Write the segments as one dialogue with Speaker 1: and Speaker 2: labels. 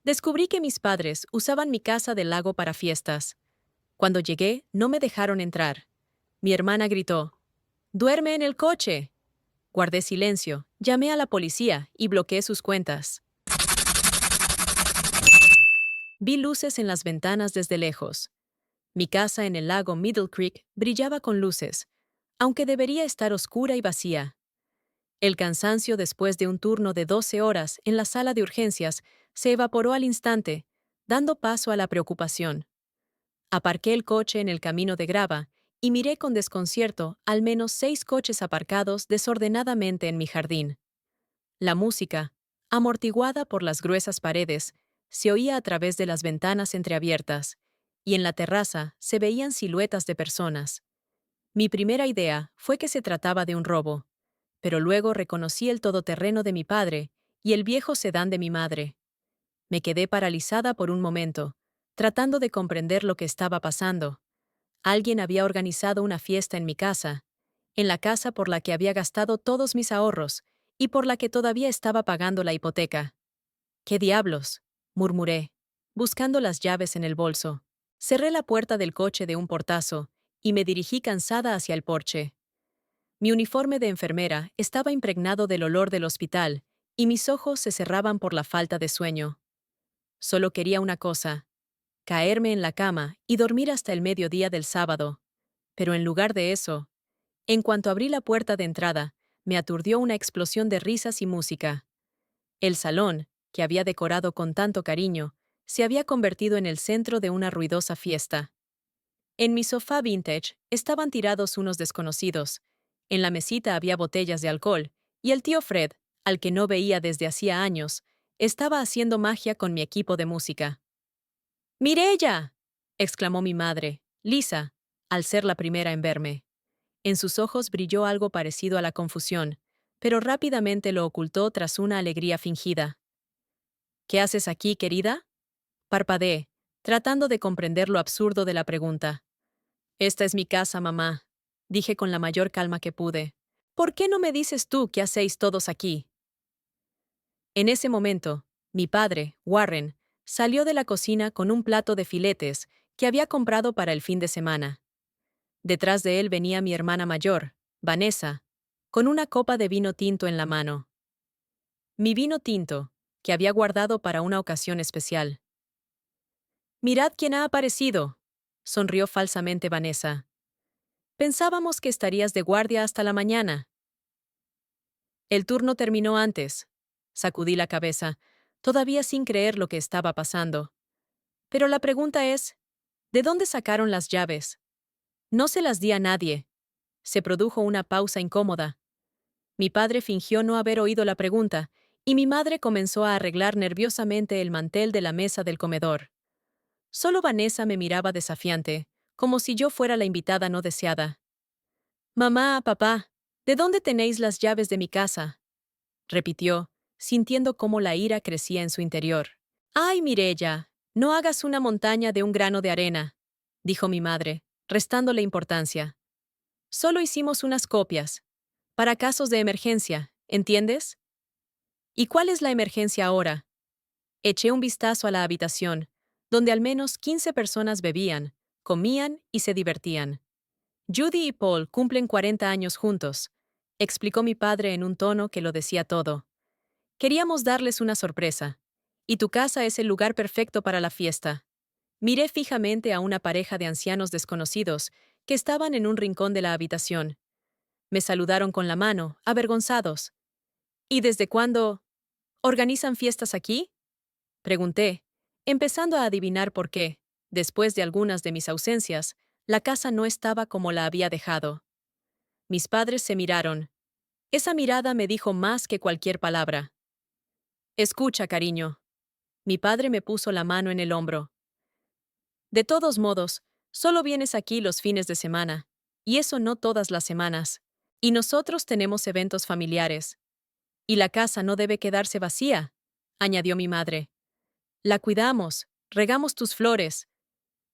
Speaker 1: Descubrí que mis padres usaban mi casa del lago para fiestas. Cuando llegué, no me dejaron entrar. Mi hermana gritó, «¡Duerme en el coche!». Guardé silencio, llamé a la policía y bloqueé sus cuentas. Vi luces en las ventanas desde lejos. Mi casa en el lago Middle Creek brillaba con luces, aunque debería estar oscura y vacía. El cansancio después de un turno de 12 horas en la sala de urgencias se evaporó al instante, dando paso a la preocupación. Aparqué el coche en el camino de grava y miré con desconcierto al menos 6 coches aparcados desordenadamente en mi jardín. La música, amortiguada por las gruesas paredes, se oía a través de las ventanas entreabiertas, y en la terraza se veían siluetas de personas. Mi primera idea fue que se trataba de un robo, pero luego reconocí el todoterreno de mi padre y el viejo sedán de mi madre. Me quedé paralizada por un momento, tratando de comprender lo que estaba pasando. Alguien había organizado una fiesta en mi casa, en la casa por la que había gastado todos mis ahorros y por la que todavía estaba pagando la hipoteca. «¿Qué diablos?», murmuré, buscando las llaves en el bolso. Cerré la puerta del coche de un portazo y me dirigí cansada hacia el porche. Mi uniforme de enfermera estaba impregnado del olor del hospital y mis ojos se cerraban por la falta de sueño. Solo quería una cosa: caerme en la cama y dormir hasta el mediodía del sábado. Pero en lugar de eso, en cuanto abrí la puerta de entrada, me aturdió una explosión de risas y música. El salón, que había decorado con tanto cariño, se había convertido en el centro de una ruidosa fiesta. En mi sofá vintage estaban tirados unos desconocidos. En la mesita había botellas de alcohol, y el tío Fred, al que no veía desde hacía años, estaba haciendo magia con mi equipo de música. «¡Mirella!», exclamó mi madre, Lisa, al ser la primera en verme. En sus ojos brilló algo parecido a la confusión, pero rápidamente lo ocultó tras una alegría fingida. «¿Qué haces aquí, querida?», parpadeé, tratando de comprender lo absurdo de la pregunta. «Esta es mi casa, mamá», dije con la mayor calma que pude. «¿Por qué no me dices tú qué hacéis todos aquí?». En ese momento, mi padre, Warren, salió de la cocina con un plato de filetes que había comprado para el fin de semana. Detrás de él venía mi hermana mayor, Vanessa, con una copa de vino tinto en la mano. Mi vino tinto, que había guardado para una ocasión especial. «Mirad quién ha aparecido», sonrió falsamente Vanessa. «Pensábamos que estarías de guardia hasta la mañana». «El turno terminó antes», sacudí la cabeza, todavía sin creer lo que estaba pasando. «Pero la pregunta es, ¿de dónde sacaron las llaves?». «No se las di a nadie». Se produjo una pausa incómoda. Mi padre fingió no haber oído la pregunta, y mi madre comenzó a arreglar nerviosamente el mantel de la mesa del comedor. Solo Vanessa me miraba desafiante, como si yo fuera la invitada no deseada. «Mamá, papá, ¿de dónde tenéis las llaves de mi casa?», repitió, sintiendo cómo la ira crecía en su interior. «Ay, Mirella, no hagas una montaña de un grano de arena», dijo mi madre, restándole importancia. «Solo hicimos unas copias. Para casos de emergencia, ¿entiendes?». «¿Y cuál es la emergencia ahora?». Eché un vistazo a la habitación, donde al menos 15 personas bebían, comían y se divertían. «Judy y Paul cumplen 40 años juntos», explicó mi padre en un tono que lo decía todo. «Queríamos darles una sorpresa. Y tu casa es el lugar perfecto para la fiesta». Miré fijamente a una pareja de ancianos desconocidos que estaban en un rincón de la habitación. Me saludaron con la mano, avergonzados. «¿Y desde cuándo organizan fiestas aquí?», pregunté, empezando a adivinar por qué, después de algunas de mis ausencias, la casa no estaba como la había dejado. Mis padres se miraron. Esa mirada me dijo más que cualquier palabra. «Escucha, cariño». Mi padre me puso la mano en el hombro. «De todos modos, solo vienes aquí los fines de semana, y eso no todas las semanas. Y nosotros tenemos eventos familiares. Y la casa no debe quedarse vacía», añadió mi madre. «La cuidamos, regamos tus flores.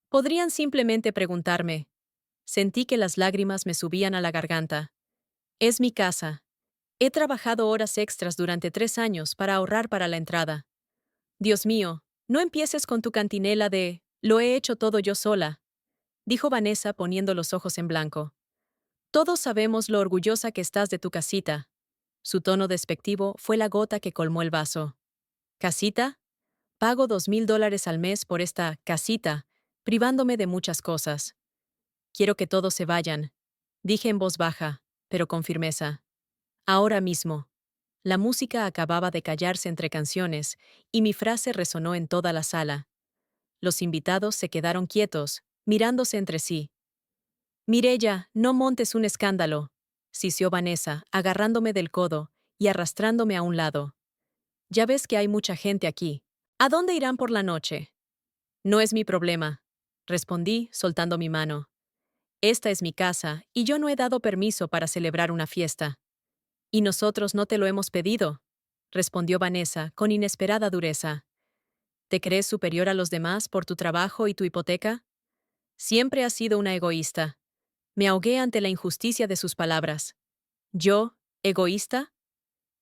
Speaker 1: Podrían simplemente preguntarme». Sentí que las lágrimas me subían a la garganta. «Es mi casa. He trabajado horas extras durante 3 años para ahorrar para la entrada. Dios mío, No empieces con tu cantinela de «lo he hecho todo yo sola», dijo Vanessa poniendo los ojos en blanco. Todos sabemos lo orgullosa que estás de tu casita. Su tono despectivo fue la gota que colmó el vaso. ¿Casita? Pago $2,000 al mes por esta casita, privándome de muchas cosas. Quiero que todos se vayan, dije en voz baja, pero con firmeza. Ahora mismo. La música acababa de callarse entre canciones, y mi frase resonó en toda la sala. Los invitados se quedaron quietos, mirándose entre sí. Mireya, no montes un escándalo, sisió Vanessa, agarrándome del codo y arrastrándome a un lado. Ya ves que hay mucha gente aquí. ¿A dónde irán por la noche? No es mi problema, respondí, soltando mi mano. Esta es mi casa, y yo no he dado permiso para celebrar una fiesta. Y nosotros no te lo hemos pedido, respondió Vanessa con inesperada dureza. ¿Te crees superior a los demás por tu trabajo y tu hipoteca? Siempre has sido una egoísta. Me ahogué ante la injusticia de sus palabras. ¿Yo, egoísta?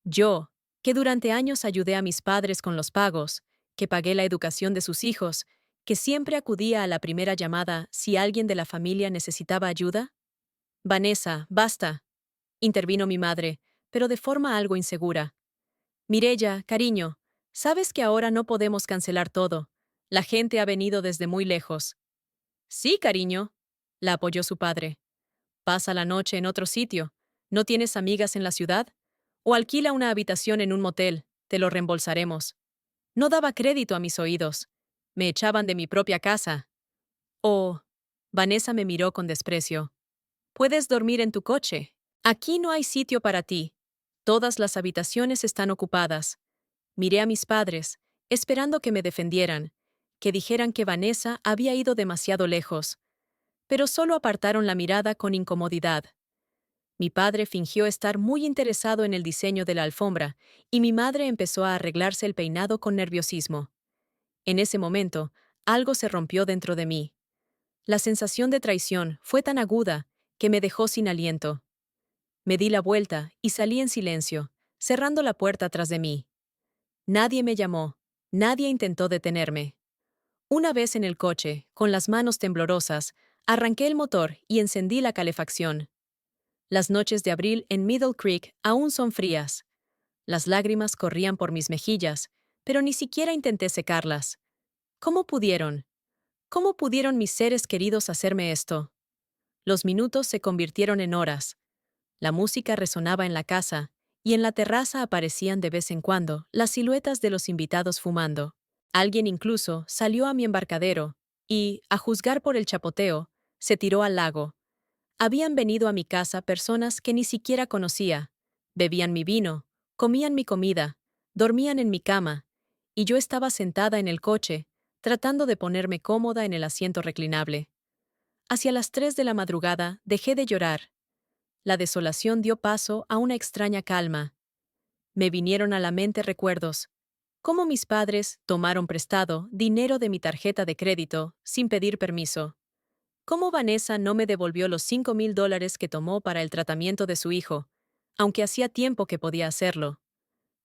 Speaker 1: Yo, que durante años ayudé a mis padres con los pagos, que pagué la educación de sus hijos, que siempre acudía a la primera llamada si alguien de la familia necesitaba ayuda. Vanessa, basta, intervino mi madre, pero de forma algo insegura. Mireya, cariño, sabes que ahora no podemos cancelar todo. La gente ha venido desde muy lejos. Sí, cariño, la apoyó su padre. Pasa la noche en otro sitio. ¿No tienes amigas en la ciudad? O alquila una habitación en un motel, te lo reembolsaremos. No daba crédito a mis oídos. Me echaban de mi propia casa. Oh, Vanessa me miró con desprecio. Puedes dormir en tu coche. Aquí no hay sitio para ti. Todas las habitaciones están ocupadas. Miré a mis padres, esperando que me defendieran, que dijeran que Vanessa había ido demasiado lejos. Pero solo apartaron la mirada con incomodidad. Mi padre fingió estar muy interesado en el diseño de la alfombra, y mi madre empezó a arreglarse el peinado con nerviosismo. En ese momento, algo se rompió dentro de mí. La sensación de traición fue tan aguda que me dejó sin aliento. Me di la vuelta y salí en silencio, cerrando la puerta tras de mí. Nadie me llamó, nadie intentó detenerme. Una vez en el coche, con las manos temblorosas, arranqué el motor y encendí la calefacción. Las noches de abril en Middle Creek aún son frías. Las lágrimas corrían por mis mejillas, pero ni siquiera intenté secarlas. ¿Cómo pudieron? ¿Cómo pudieron mis seres queridos hacerme esto? Los minutos se convirtieron en horas. La música resonaba en la casa, y en la terraza aparecían de vez en cuando las siluetas de los invitados fumando. Alguien incluso salió a mi embarcadero y, a juzgar por el chapoteo, se tiró al lago. Habían venido a mi casa personas que ni siquiera conocía. Bebían mi vino, comían mi comida, dormían en mi cama, y yo estaba sentada en el coche, tratando de ponerme cómoda en el asiento reclinable. Hacia las 3 de la madrugada dejé de llorar. La desolación dio paso a una extraña calma. Me vinieron a la mente recuerdos. Cómo mis padres tomaron prestado dinero de mi tarjeta de crédito sin pedir permiso. Cómo Vanessa no me devolvió los $5,000 que tomó para el tratamiento de su hijo, aunque hacía tiempo que podía hacerlo.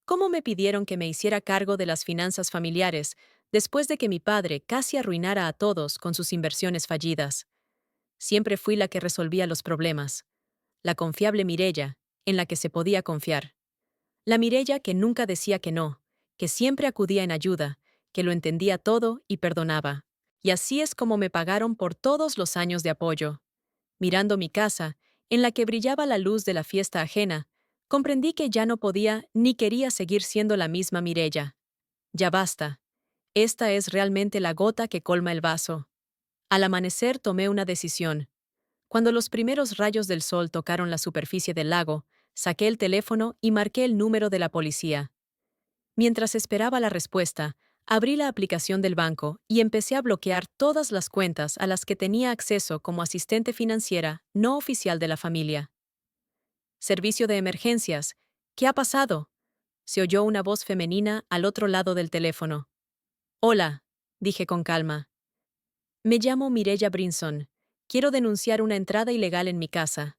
Speaker 1: Cómo me pidieron que me hiciera cargo de las finanzas familiares después de que mi padre casi arruinara a todos con sus inversiones fallidas. Siempre fui la que resolvía los problemas. La confiable Mireya, en la que se podía confiar. La Mireya que nunca decía que no, que siempre acudía en ayuda, que lo entendía todo y perdonaba. Y así es como me pagaron por todos los años de apoyo. Mirando mi casa, en la que brillaba la luz de la fiesta ajena, comprendí que ya no podía ni quería seguir siendo la misma Mireya. Ya basta. Esta es realmente la gota que colma el vaso. Al amanecer tomé una decisión. Cuando los primeros rayos del sol tocaron la superficie del lago, saqué el teléfono y marqué el número de la policía. Mientras esperaba la respuesta, abrí la aplicación del banco y empecé a bloquear todas las cuentas a las que tenía acceso como asistente financiera no oficial de la familia. Servicio de emergencias. ¿Qué ha pasado? Se oyó una voz femenina al otro lado del teléfono. Hola, dije con calma. Me llamo Mireya Brinson. Quiero denunciar una entrada ilegal en mi casa.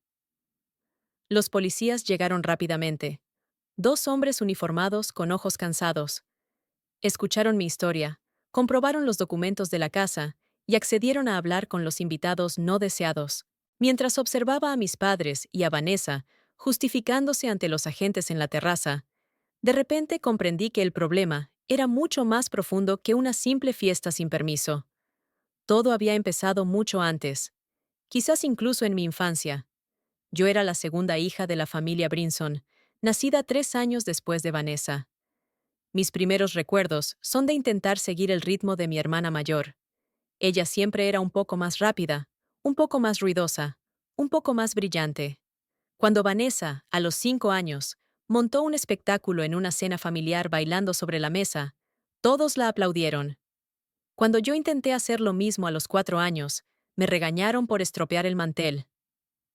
Speaker 1: Los policías llegaron rápidamente. 2 hombres uniformados con ojos cansados. Escucharon mi historia, comprobaron los documentos de la casa y accedieron a hablar con los invitados no deseados. Mientras observaba a mis padres y a Vanessa, justificándose ante los agentes en la terraza, de repente comprendí que el problema era mucho más profundo que una simple fiesta sin permiso. Todo había empezado mucho antes, quizás incluso en mi infancia. Yo era la segunda hija de la familia Brinson, nacida 3 años después de Vanessa. Mis primeros recuerdos son de intentar seguir el ritmo de mi hermana mayor. Ella siempre era un poco más rápida, un poco más ruidosa, un poco más brillante. Cuando Vanessa, a los 5 años, montó un espectáculo en una cena familiar bailando sobre la mesa, todos la aplaudieron. Cuando yo intenté hacer lo mismo a los 4 años, me regañaron por estropear el mantel.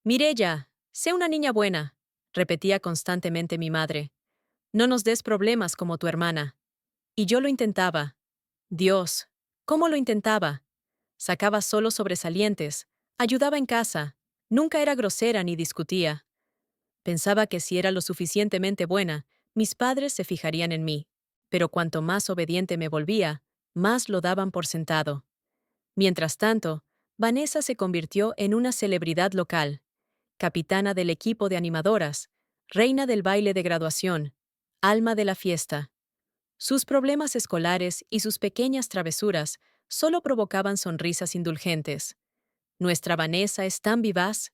Speaker 1: «Mireya, sé una niña buena», repetía constantemente mi madre. «No nos des problemas como tu hermana». Y yo lo intentaba. Dios, ¿cómo lo intentaba? Sacaba solo sobresalientes, ayudaba en casa, nunca era grosera ni discutía. Pensaba que si era lo suficientemente buena, mis padres se fijarían en mí. Pero cuanto más obediente me volvía, más lo daban por sentado. Mientras tanto, Vanessa se convirtió en una celebridad local, capitana del equipo de animadoras, reina del baile de graduación, alma de la fiesta. Sus problemas escolares y sus pequeñas travesuras solo provocaban sonrisas indulgentes. «Nuestra Vanessa es tan vivaz.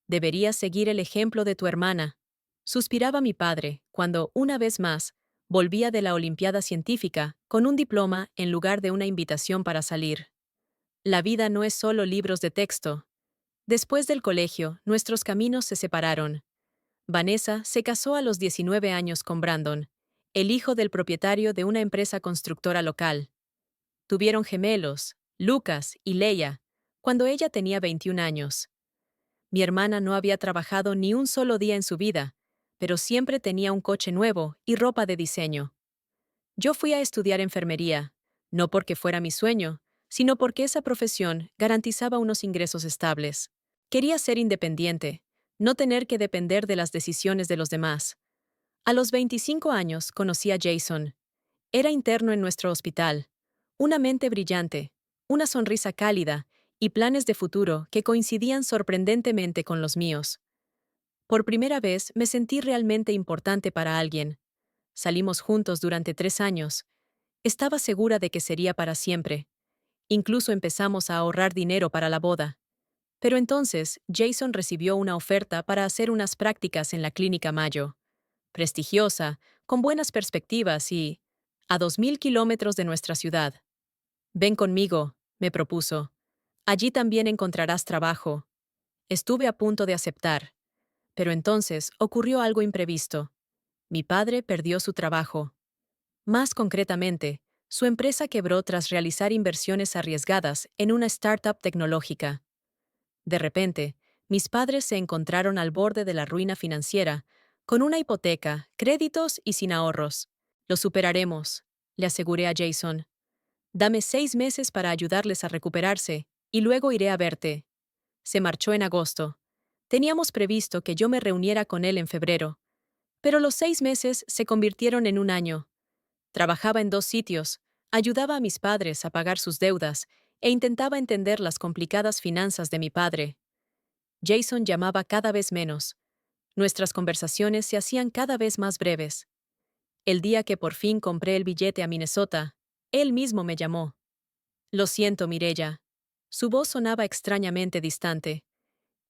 Speaker 1: Deberías seguir el ejemplo de tu hermana», suspiraba mi padre cuando, una vez más, volvía de la Olimpiada Científica con un diploma en lugar de una invitación para salir. La vida no es solo libros de texto. Después del colegio, nuestros caminos se separaron. Vanessa se casó a los 19 años con Brandon, el hijo del propietario de una empresa constructora local. Tuvieron gemelos, Lucas y Leia, cuando ella tenía 21 años. Mi hermana no había trabajado ni un solo día en su vida, pero siempre tenía un coche nuevo y ropa de diseño. Yo fui a estudiar enfermería, no porque fuera mi sueño, sino porque esa profesión garantizaba unos ingresos estables. Quería ser independiente, no tener que depender de las decisiones de los demás. A los 25 años conocí a Jason. Era interno en nuestro hospital. Una mente brillante, una sonrisa cálida y planes de futuro que coincidían sorprendentemente con los míos. Por primera vez me sentí realmente importante para alguien. Salimos juntos durante 3 años. Estaba segura de que sería para siempre. Incluso empezamos a ahorrar dinero para la boda. Pero entonces, Jason recibió una oferta para hacer unas prácticas en la Clínica Mayo. Prestigiosa, con buenas perspectivas y a 2.000 kilómetros de nuestra ciudad. «Ven conmigo», me propuso. «Allí también encontrarás trabajo». Estuve a punto de aceptar. Pero entonces ocurrió algo imprevisto. Mi padre perdió su trabajo. Más concretamente, su empresa quebró tras realizar inversiones arriesgadas en una startup tecnológica. De repente, mis padres se encontraron al borde de la ruina financiera, con una hipoteca, créditos y sin ahorros. «Lo superaremos», le aseguré a Jason. «Dame 6 meses para ayudarles a recuperarse, y luego iré a verte». Se marchó en agosto. Teníamos previsto que yo me reuniera con él en febrero. Pero los 6 meses se convirtieron en un año. Trabajaba en 2 sitios, ayudaba a mis padres a pagar sus deudas e intentaba entender las complicadas finanzas de mi padre. Jason llamaba cada vez menos. Nuestras conversaciones se hacían cada vez más breves. El día que por fin compré el billete a Minnesota, él mismo me llamó. «Lo siento, Mireya». Su voz sonaba extrañamente distante.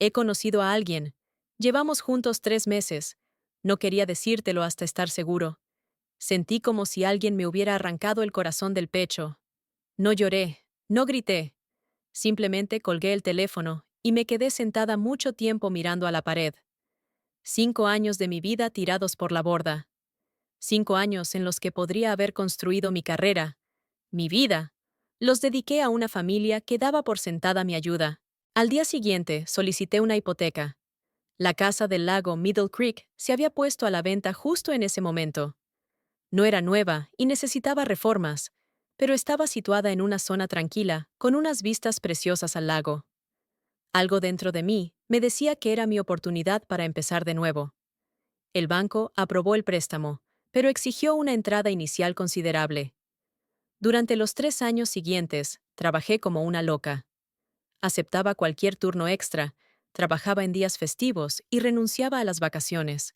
Speaker 1: «He conocido a alguien. Llevamos juntos 3 meses. No quería decírtelo hasta estar seguro». Sentí como si alguien me hubiera arrancado el corazón del pecho. No lloré, no grité. Simplemente colgué el teléfono y me quedé sentada mucho tiempo mirando a la pared. 5 años de mi vida tirados por la borda. 5 años en los que podría haber construido mi carrera, mi vida. Los dediqué a una familia que daba por sentada mi ayuda. Al día siguiente solicité una hipoteca. La casa del lago Middle Creek se había puesto a la venta justo en ese momento. No era nueva y necesitaba reformas, pero estaba situada en una zona tranquila, con unas vistas preciosas al lago. Algo dentro de mí me decía que era mi oportunidad para empezar de nuevo. El banco aprobó el préstamo, pero exigió una entrada inicial considerable. Durante los 3 años siguientes, trabajé como una loca. Aceptaba cualquier turno extra, trabajaba en días festivos y renunciaba a las vacaciones.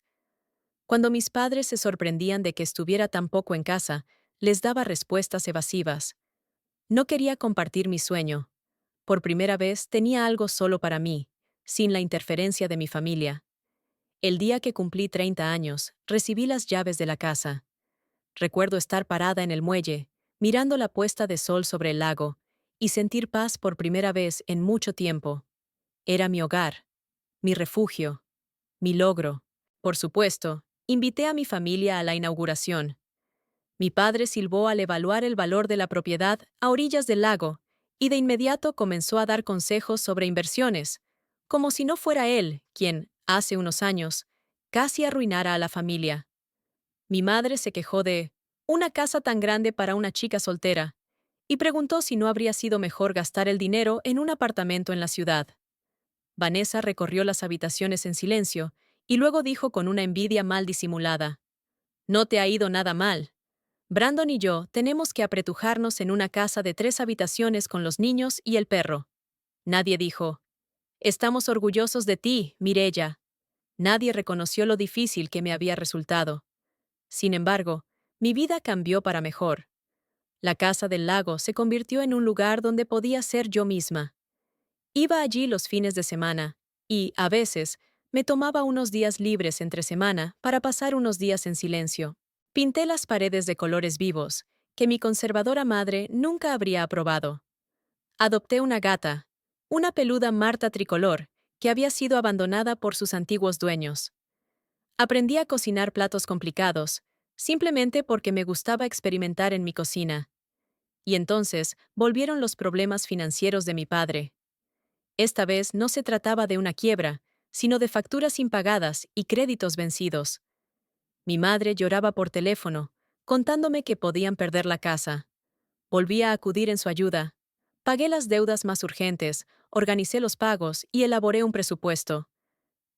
Speaker 1: Cuando mis padres se sorprendían de que estuviera tan poco en casa, les daba respuestas evasivas. No quería compartir mi sueño. Por primera vez tenía algo solo para mí, sin la interferencia de mi familia. El día que cumplí 30 años, recibí las llaves de la casa. Recuerdo estar parada en el muelle, mirando la puesta de sol sobre el lago, y sentir paz por primera vez en mucho tiempo. Era mi hogar, mi refugio, mi logro. Por supuesto, invité a mi familia a la inauguración. Mi padre silbó al evaluar el valor de la propiedad a orillas del lago, y de inmediato comenzó a dar consejos sobre inversiones, como si no fuera él quien, hace unos años, casi arruinara a la familia. Mi madre se quejó de una casa tan grande para una chica soltera, y preguntó si no habría sido mejor gastar el dinero en un apartamento en la ciudad. Vanessa recorrió las habitaciones en silencio, y luego dijo con una envidia mal disimulada: «No te ha ido nada mal. Brandon y yo tenemos que apretujarnos en una casa de 3 habitaciones con los niños y el perro». Nadie dijo: «Estamos orgullosos de ti, Mireya». Nadie reconoció lo difícil que me había resultado. Sin embargo, mi vida cambió para mejor. La casa del lago se convirtió en un lugar donde podía ser yo misma. Iba allí los fines de semana, y, a veces, me tomaba unos días libres entre semana para pasar unos días en silencio. Pinté las paredes de colores vivos, que mi conservadora madre nunca habría aprobado. Adopté una gata, una peluda Marta tricolor, que había sido abandonada por sus antiguos dueños. Aprendí a cocinar platos complicados, simplemente porque me gustaba experimentar en mi cocina. Y entonces volvieron los problemas financieros de mi padre. Esta vez no se trataba de una quiebra, sino de facturas impagadas y créditos vencidos. Mi madre lloraba por teléfono, contándome que podían perder la casa. Volví a acudir en su ayuda. Pagué las deudas más urgentes, organicé los pagos y elaboré un presupuesto.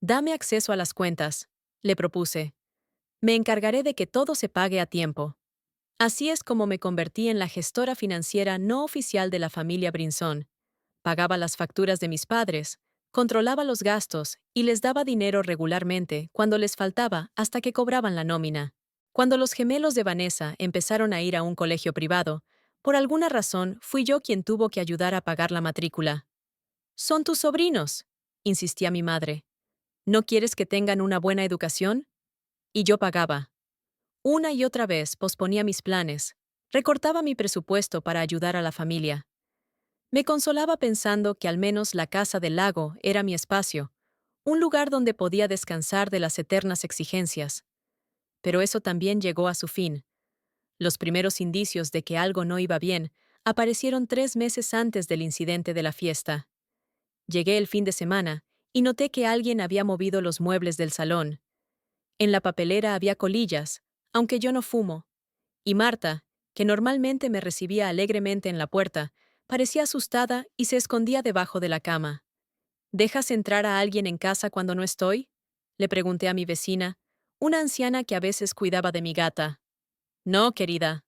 Speaker 1: «Dame acceso a las cuentas», le propuse. «Me encargaré de que todo se pague a tiempo». Así es como me convertí en la gestora financiera no oficial de la familia Brinson. Pagaba las facturas de mis padres, controlaba los gastos y les daba dinero regularmente cuando les faltaba hasta que cobraban la nómina. Cuando los gemelos de Vanessa empezaron a ir a un colegio privado, por alguna razón fui yo quien tuvo que ayudar a pagar la matrícula. «Son tus sobrinos», insistía mi madre. «¿No quieres que tengan una buena educación?». Y yo pagaba. Una y otra vez posponía mis planes, recortaba mi presupuesto para ayudar a la familia. Me consolaba pensando que al menos la casa del lago era mi espacio, un lugar donde podía descansar de las eternas exigencias. Pero eso también llegó a su fin. Los primeros indicios de que algo no iba bien aparecieron 3 meses antes del incidente de la fiesta. Llegué el fin de semana y noté que alguien había movido los muebles del salón. En la papelera había colillas, aunque yo no fumo, y Marta, que normalmente me recibía alegremente en la puerta, parecía asustada y se escondía debajo de la cama. «¿Dejas entrar a alguien en casa cuando no estoy?», le pregunté a mi vecina, una anciana que a veces cuidaba de mi gata. «No, querida»,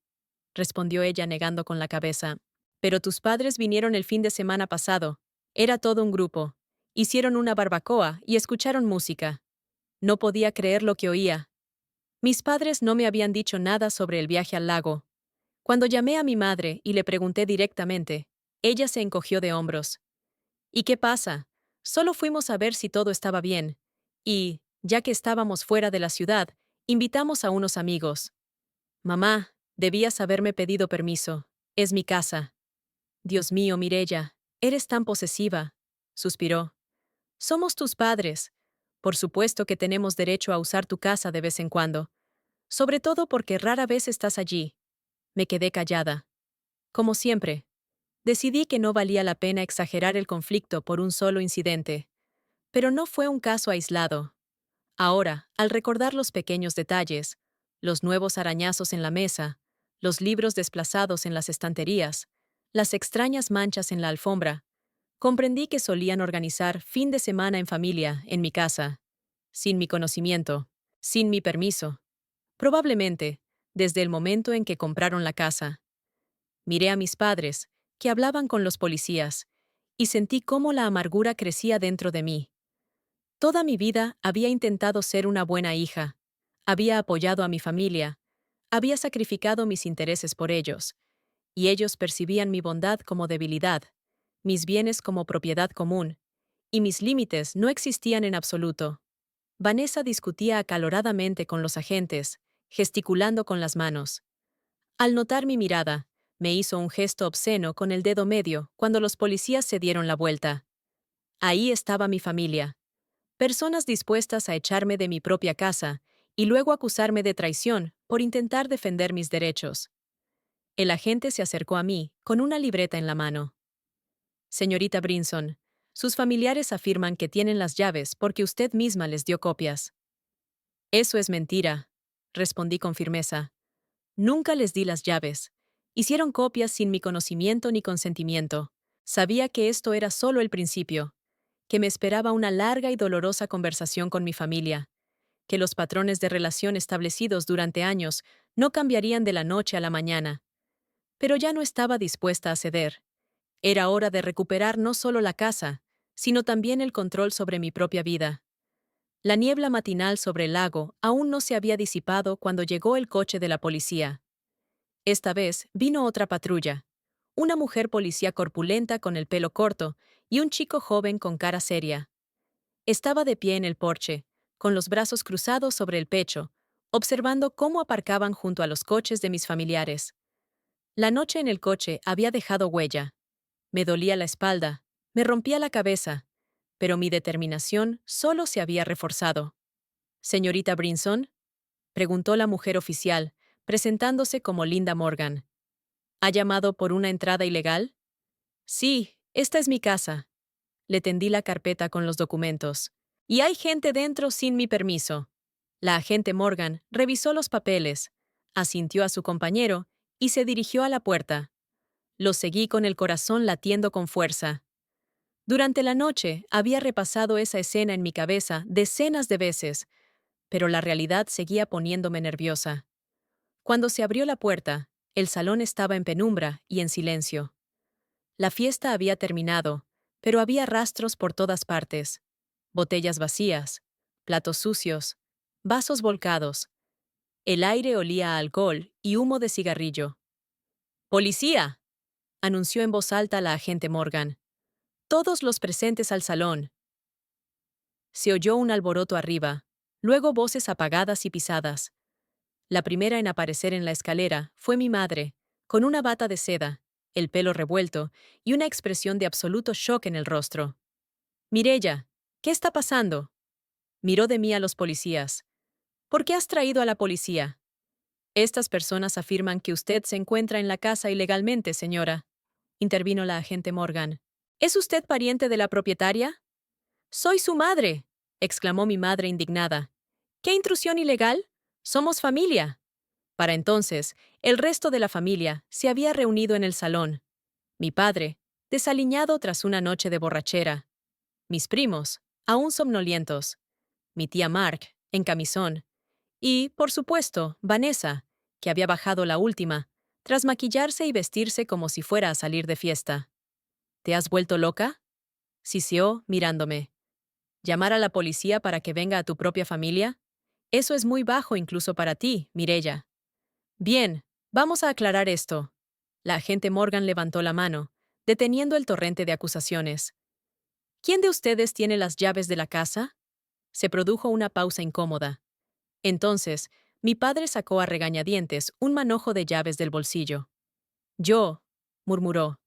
Speaker 1: respondió ella negando con la cabeza. «Pero tus padres vinieron el fin de semana pasado. Era todo un grupo. Hicieron una barbacoa y escucharon música. No podía creer lo que oía. Mis padres no me habían dicho nada sobre el viaje al lago. Cuando llamé a mi madre y le pregunté directamente, ella se encogió de hombros. «¿Y qué pasa? Solo fuimos a ver si todo estaba bien. Y, ya que estábamos fuera de la ciudad, invitamos a unos amigos». «Mamá, debías haberme pedido permiso. Es mi casa». «Dios mío, Mireya, eres tan posesiva», suspiró. «Somos tus padres. Por supuesto que tenemos derecho a usar tu casa de vez en cuando. Sobre todo porque rara vez estás allí». Me quedé callada. Como siempre, decidí que no valía la pena exagerar el conflicto por un solo incidente. Pero no fue un caso aislado. Ahora, al recordar los pequeños detalles, los nuevos arañazos en la mesa, los libros desplazados en las estanterías, las extrañas manchas en la alfombra, comprendí que solían organizar fin de semana en familia en mi casa, sin mi conocimiento, sin mi permiso. Probablemente, desde el momento en que compraron la casa. Miré a mis padres, que hablaban con los policías, y sentí cómo la amargura crecía dentro de mí. Toda mi vida había intentado ser una buena hija, había apoyado a mi familia, había sacrificado mis intereses por ellos, y ellos percibían mi bondad como debilidad, mis bienes como propiedad común, y mis límites no existían en absoluto. Vanessa discutía acaloradamente con los agentes, gesticulando con las manos. Al notar mi mirada, me hizo un gesto obsceno con el dedo medio cuando los policías se dieron la vuelta. Ahí estaba mi familia. Personas dispuestas a echarme de mi propia casa y luego acusarme de traición por intentar defender mis derechos. El agente se acercó a mí con una libreta en la mano. Señorita Brinson, sus familiares afirman que tienen las llaves porque usted misma les dio copias. Eso es mentira, respondí con firmeza. Nunca les di las llaves. Hicieron copias sin mi conocimiento ni consentimiento. Sabía que esto era solo el principio, que me esperaba una larga y dolorosa conversación con mi familia, que los patrones de relación establecidos durante años no cambiarían de la noche a la mañana. Pero ya no estaba dispuesta a ceder. Era hora de recuperar no solo la casa, sino también el control sobre mi propia vida. La niebla matinal sobre el lago aún no se había disipado cuando llegó el coche de la policía. Esta vez vino otra patrulla, una mujer policía corpulenta con el pelo corto y un chico joven con cara seria. Estaba de pie en el porche, con los brazos cruzados sobre el pecho, observando cómo aparcaban junto a los coches de mis familiares. La noche en el coche había dejado huella. Me dolía la espalda, me rompía la cabeza, pero mi determinación solo se había reforzado. «Señorita Brinson», preguntó la mujer oficial, presentándose como Linda Morgan. «¿Ha llamado por una entrada ilegal?» «Sí, esta es mi casa». Le tendí la carpeta con los documentos. «Y hay gente dentro sin mi permiso». La agente Morgan revisó los papeles, asintió a su compañero y se dirigió a la puerta. Lo seguí con el corazón latiendo con fuerza. Durante la noche había repasado esa escena en mi cabeza decenas de veces, pero la realidad seguía poniéndome nerviosa. Cuando se abrió la puerta, el salón estaba en penumbra y en silencio. La fiesta había terminado, pero había rastros por todas partes. Botellas vacías, platos sucios, vasos volcados. El aire olía a alcohol y humo de cigarrillo. «¡Policía!», anunció en voz alta la agente Morgan. «Todos los presentes al salón». Se oyó un alboroto arriba, luego voces apagadas y pisadas. La primera en aparecer en la escalera fue mi madre, con una bata de seda, el pelo revuelto y una expresión de absoluto shock en el rostro. «Mireya, ¿qué está pasando?», miró de mí a los policías. «¿Por qué has traído a la policía?». «Estas personas afirman que usted se encuentra en la casa ilegalmente, señora», intervino la agente Morgan. «¿Es usted pariente de la propietaria?». «Soy su madre», exclamó mi madre indignada. «¿Qué intrusión ilegal? Somos familia». Para entonces, el resto de la familia se había reunido en el salón. Mi padre, desaliñado tras una noche de borrachera. Mis primos, aún somnolientos. Mi tía Mark, en camisón. Y, por supuesto, Vanessa, que había bajado la última, tras maquillarse y vestirse como si fuera a salir de fiesta. «¿Te has vuelto loca?», siseó, mirándome. «¿Llamar a la policía para que venga a tu propia familia? Eso es muy bajo incluso para ti, Mireya». «Bien, vamos a aclarar esto». La agente Morgan levantó la mano, deteniendo el torrente de acusaciones. «¿Quién de ustedes tiene las llaves de la casa?». Se produjo una pausa incómoda. Entonces, mi padre sacó a regañadientes un manojo de llaves del bolsillo. «Yo», murmuró.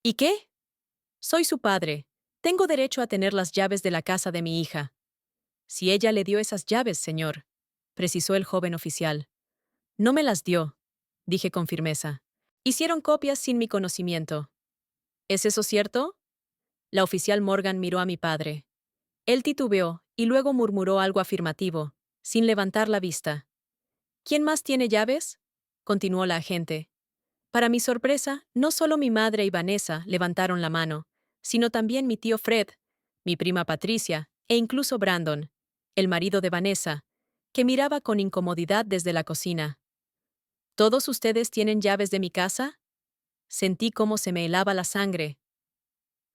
Speaker 1: «¿Y qué?». «Soy su padre. Tengo derecho a tener las llaves de la casa de mi hija». «Si ella le dio esas llaves, señor», precisó el joven oficial. «No me las dio», dije con firmeza. «Hicieron copias sin mi conocimiento». «¿Es eso cierto?». La oficial Morgan miró a mi padre. Él titubeó y luego murmuró algo afirmativo, sin levantar la vista. «¿Quién más tiene llaves?», continuó la agente. Para mi sorpresa, no solo mi madre y Vanessa levantaron la mano, sino también mi tío Fred, mi prima Patricia e incluso Brandon, el marido de Vanessa, que miraba con incomodidad desde la cocina. «¿Todos ustedes tienen llaves de mi casa?». Sentí cómo se me helaba la sangre.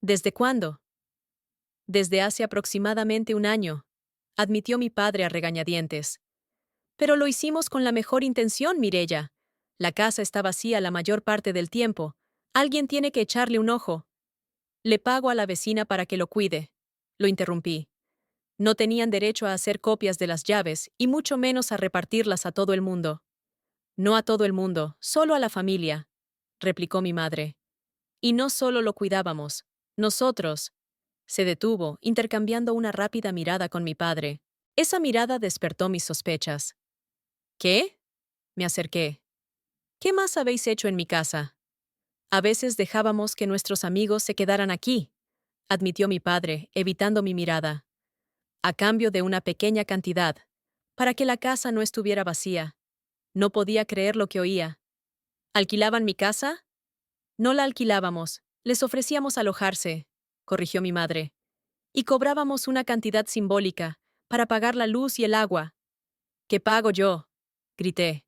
Speaker 1: ¿Desde cuándo? Desde hace aproximadamente un año, admitió mi padre a regañadientes. Pero lo hicimos con la mejor intención, Mireya. La casa está vacía la mayor parte del tiempo. Alguien tiene que echarle un ojo. Le pago a la vecina para que lo cuide. Lo interrumpí. No tenían derecho a hacer copias de las llaves y mucho menos a repartirlas a todo el mundo. No a todo el mundo, solo a la familia, replicó mi madre. Y no solo lo cuidábamos, nosotros. Se detuvo, intercambiando una rápida mirada con mi padre. Esa mirada despertó mis sospechas. ¿Qué? Me acerqué. ¿Qué más habéis hecho en mi casa? A veces dejábamos que nuestros amigos se quedaran aquí, admitió mi padre, evitando mi mirada. A cambio de una pequeña cantidad, para que la casa no estuviera vacía. No podía creer lo que oía. ¿Alquilaban mi casa? No la alquilábamos, les ofrecíamos alojarse, corrigió mi madre. Y cobrábamos una cantidad simbólica, para pagar la luz y el agua. ¿Qué pago yo? Grité.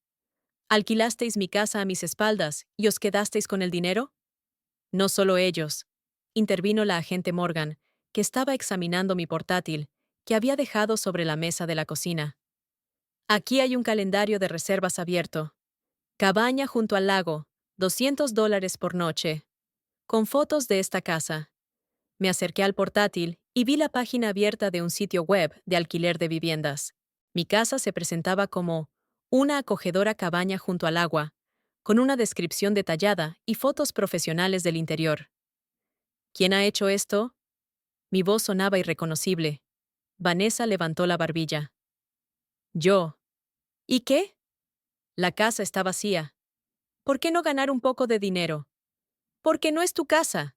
Speaker 1: ¿Alquilasteis mi casa a mis espaldas y os quedasteis con el dinero? No solo ellos. Intervino la agente Morgan, que estaba examinando mi portátil, que había dejado sobre la mesa de la cocina. Aquí hay un calendario de reservas abierto. Cabaña junto al lago, $200 por noche. Con fotos de esta casa. Me acerqué al portátil y vi la página abierta de un sitio web de alquiler de viviendas. Mi casa se presentaba como una acogedora cabaña junto al agua, con una descripción detallada y fotos profesionales del interior. ¿Quién ha hecho esto? Mi voz sonaba irreconocible. Vanessa levantó la barbilla. Yo. ¿Y qué? La casa está vacía. ¿Por qué no ganar un poco de dinero? Porque no es tu casa.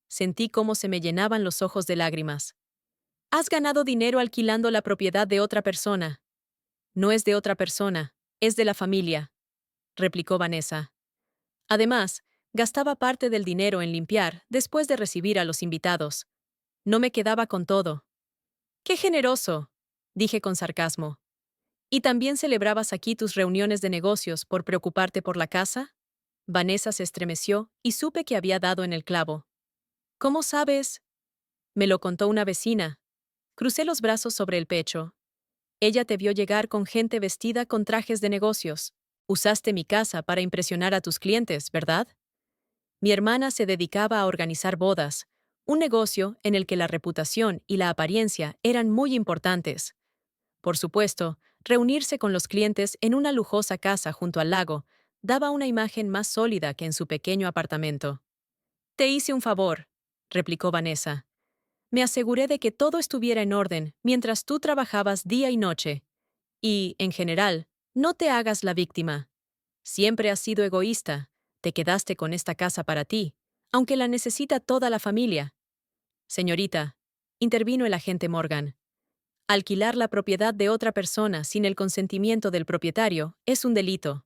Speaker 1: Sentí cómo se me llenaban los ojos de lágrimas. Has ganado dinero alquilando la propiedad de otra persona. No es de otra persona, es de la familia, replicó Vanessa. Además, gastaba parte del dinero en limpiar después de recibir a los invitados. No me quedaba con todo. ¡Qué generoso!, dije con sarcasmo. ¿Y también celebrabas aquí tus reuniones de negocios por preocuparte por la casa? Vanessa se estremeció y supe que había dado en el clavo. ¿Cómo sabes? Me lo contó una vecina. Crucé los brazos sobre el pecho. Ella te vio llegar con gente vestida con trajes de negocios. Usaste mi casa para impresionar a tus clientes, ¿verdad? Mi hermana se dedicaba a organizar bodas, un negocio en el que la reputación y la apariencia eran muy importantes. Por supuesto, reunirse con los clientes en una lujosa casa junto al lago daba una imagen más sólida que en su pequeño apartamento. Te hice un favor, replicó Vanessa. Me aseguré de que todo estuviera en orden mientras tú trabajabas día y noche. Y, en general, no te hagas la víctima. Siempre has sido egoísta. Te quedaste con esta casa para ti, aunque la necesita toda la familia. Señorita, intervino el agente Morgan. Alquilar la propiedad de otra persona sin el consentimiento del propietario es un delito.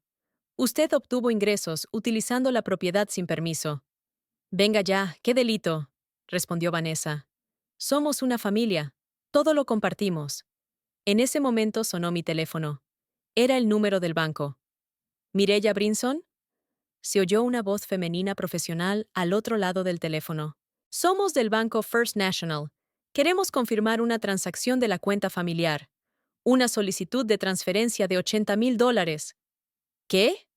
Speaker 1: Usted obtuvo ingresos utilizando la propiedad sin permiso. Venga ya, ¿qué delito?, respondió Vanessa. Somos una familia. Todo lo compartimos. En ese momento sonó mi teléfono. Era el número del banco. ¿Mireya Brinson? Se oyó una voz femenina profesional al otro lado del teléfono. Somos del banco First National. Queremos confirmar una transacción de la cuenta familiar. Una solicitud de transferencia de $80,000. ¿Qué?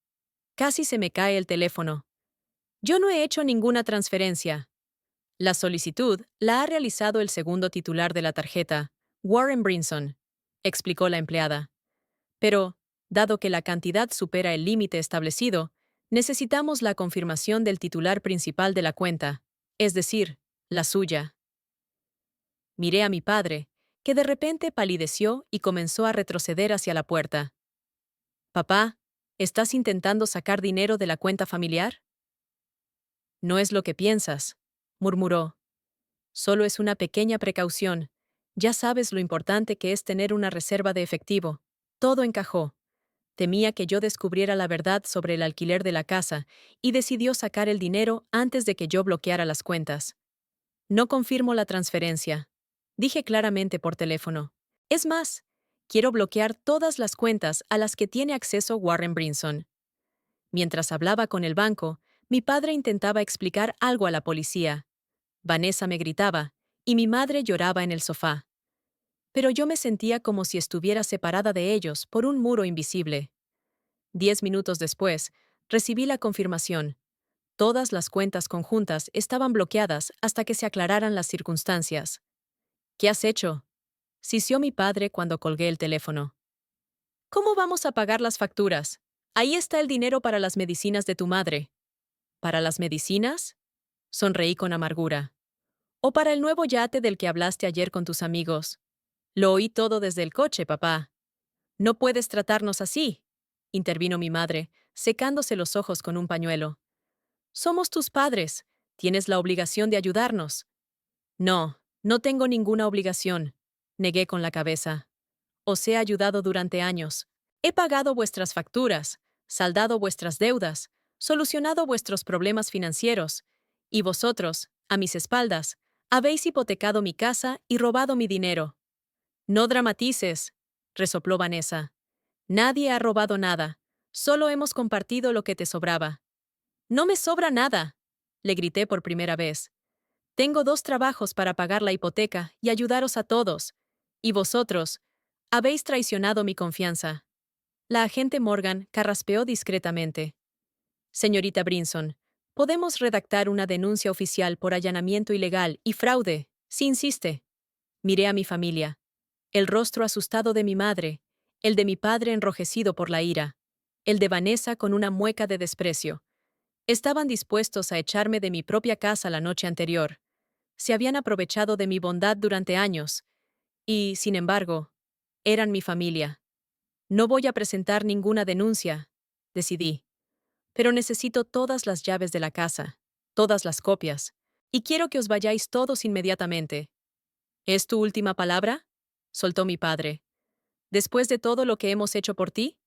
Speaker 1: Casi se me cae el teléfono. Yo no he hecho ninguna transferencia. La solicitud la ha realizado el segundo titular de la tarjeta, Warren Brinson, explicó la empleada. Pero, dado que la cantidad supera el límite establecido, necesitamos la confirmación del titular principal de la cuenta, es decir, la suya. Miré a mi padre, que de repente palideció y comenzó a retroceder hacia la puerta. Papá, ¿estás intentando sacar dinero de la cuenta familiar? No es lo que piensas, murmuró. Solo es una pequeña precaución. Ya sabes lo importante que es tener una reserva de efectivo. Todo encajó. Temía que yo descubriera la verdad sobre el alquiler de la casa y decidió sacar el dinero antes de que yo bloqueara las cuentas. No confirmo la transferencia, dije claramente por teléfono. Es más, quiero bloquear todas las cuentas a las que tiene acceso Warren Brinson. Mientras hablaba con el banco, Mi padre intentaba explicar algo a la policía. Vanessa me gritaba, y mi madre lloraba en el sofá. Pero yo me sentía como si estuviera separada de ellos por un muro invisible. 10 minutos después, recibí la confirmación. Todas las cuentas conjuntas estaban bloqueadas hasta que se aclararan las circunstancias. ¿Qué has hecho?, sisió mi padre cuando colgué el teléfono. ¿Cómo vamos a pagar las facturas? Ahí está el dinero para las medicinas de tu madre. ¿Para las medicinas? Sonreí con amargura. ¿O para el nuevo yate del que hablaste ayer con tus amigos? Lo oí todo desde el coche, papá. No puedes tratarnos así, intervino mi madre, secándose los ojos con un pañuelo. Somos tus padres. Tienes la obligación de ayudarnos. No, no tengo ninguna obligación, negué con la cabeza. Os he ayudado durante años. He pagado vuestras facturas, saldado vuestras deudas, solucionado vuestros problemas financieros, y vosotros, a mis espaldas, habéis hipotecado mi casa y robado mi dinero. No dramatices, resopló Vanessa. Nadie ha robado nada, solo hemos compartido lo que te sobraba. No me sobra nada, le grité por primera vez. Tengo 2 trabajos para pagar la hipoteca y ayudaros a todos, y vosotros, habéis traicionado mi confianza. La agente Morgan carraspeó discretamente. Señorita Brinson, podemos redactar una denuncia oficial por allanamiento ilegal y fraude, si insiste. Miré a mi familia. El rostro asustado de mi madre, el de mi padre enrojecido por la ira, el de Vanessa con una mueca de desprecio. Estaban dispuestos a echarme de mi propia casa la noche anterior. Se habían aprovechado de mi bondad durante años. Y, sin embargo, eran mi familia. No voy a presentar ninguna denuncia, decidí. Pero necesito todas las llaves de la casa, todas las copias, y quiero que os vayáis todos inmediatamente. ¿Es tu última palabra?, soltó mi padre. ¿Después de todo lo que hemos hecho por ti?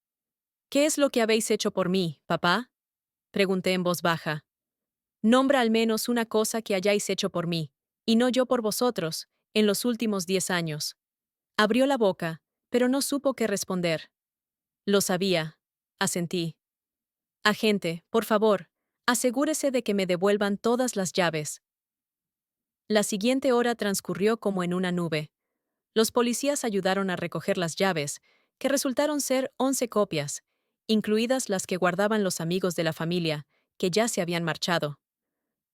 Speaker 1: ¿Qué es lo que habéis hecho por mí, papá?, pregunté en voz baja. Nombra al menos una cosa que hayáis hecho por mí, y no yo por vosotros, en los últimos 10 años. Abrió la boca, pero no supo qué responder. Lo sabía, asentí. Agente, por favor, asegúrese de que me devuelvan todas las llaves. La siguiente hora transcurrió como en una nube. Los policías ayudaron a recoger las llaves, que resultaron ser 11 copias, incluidas las que guardaban los amigos de la familia, que ya se habían marchado.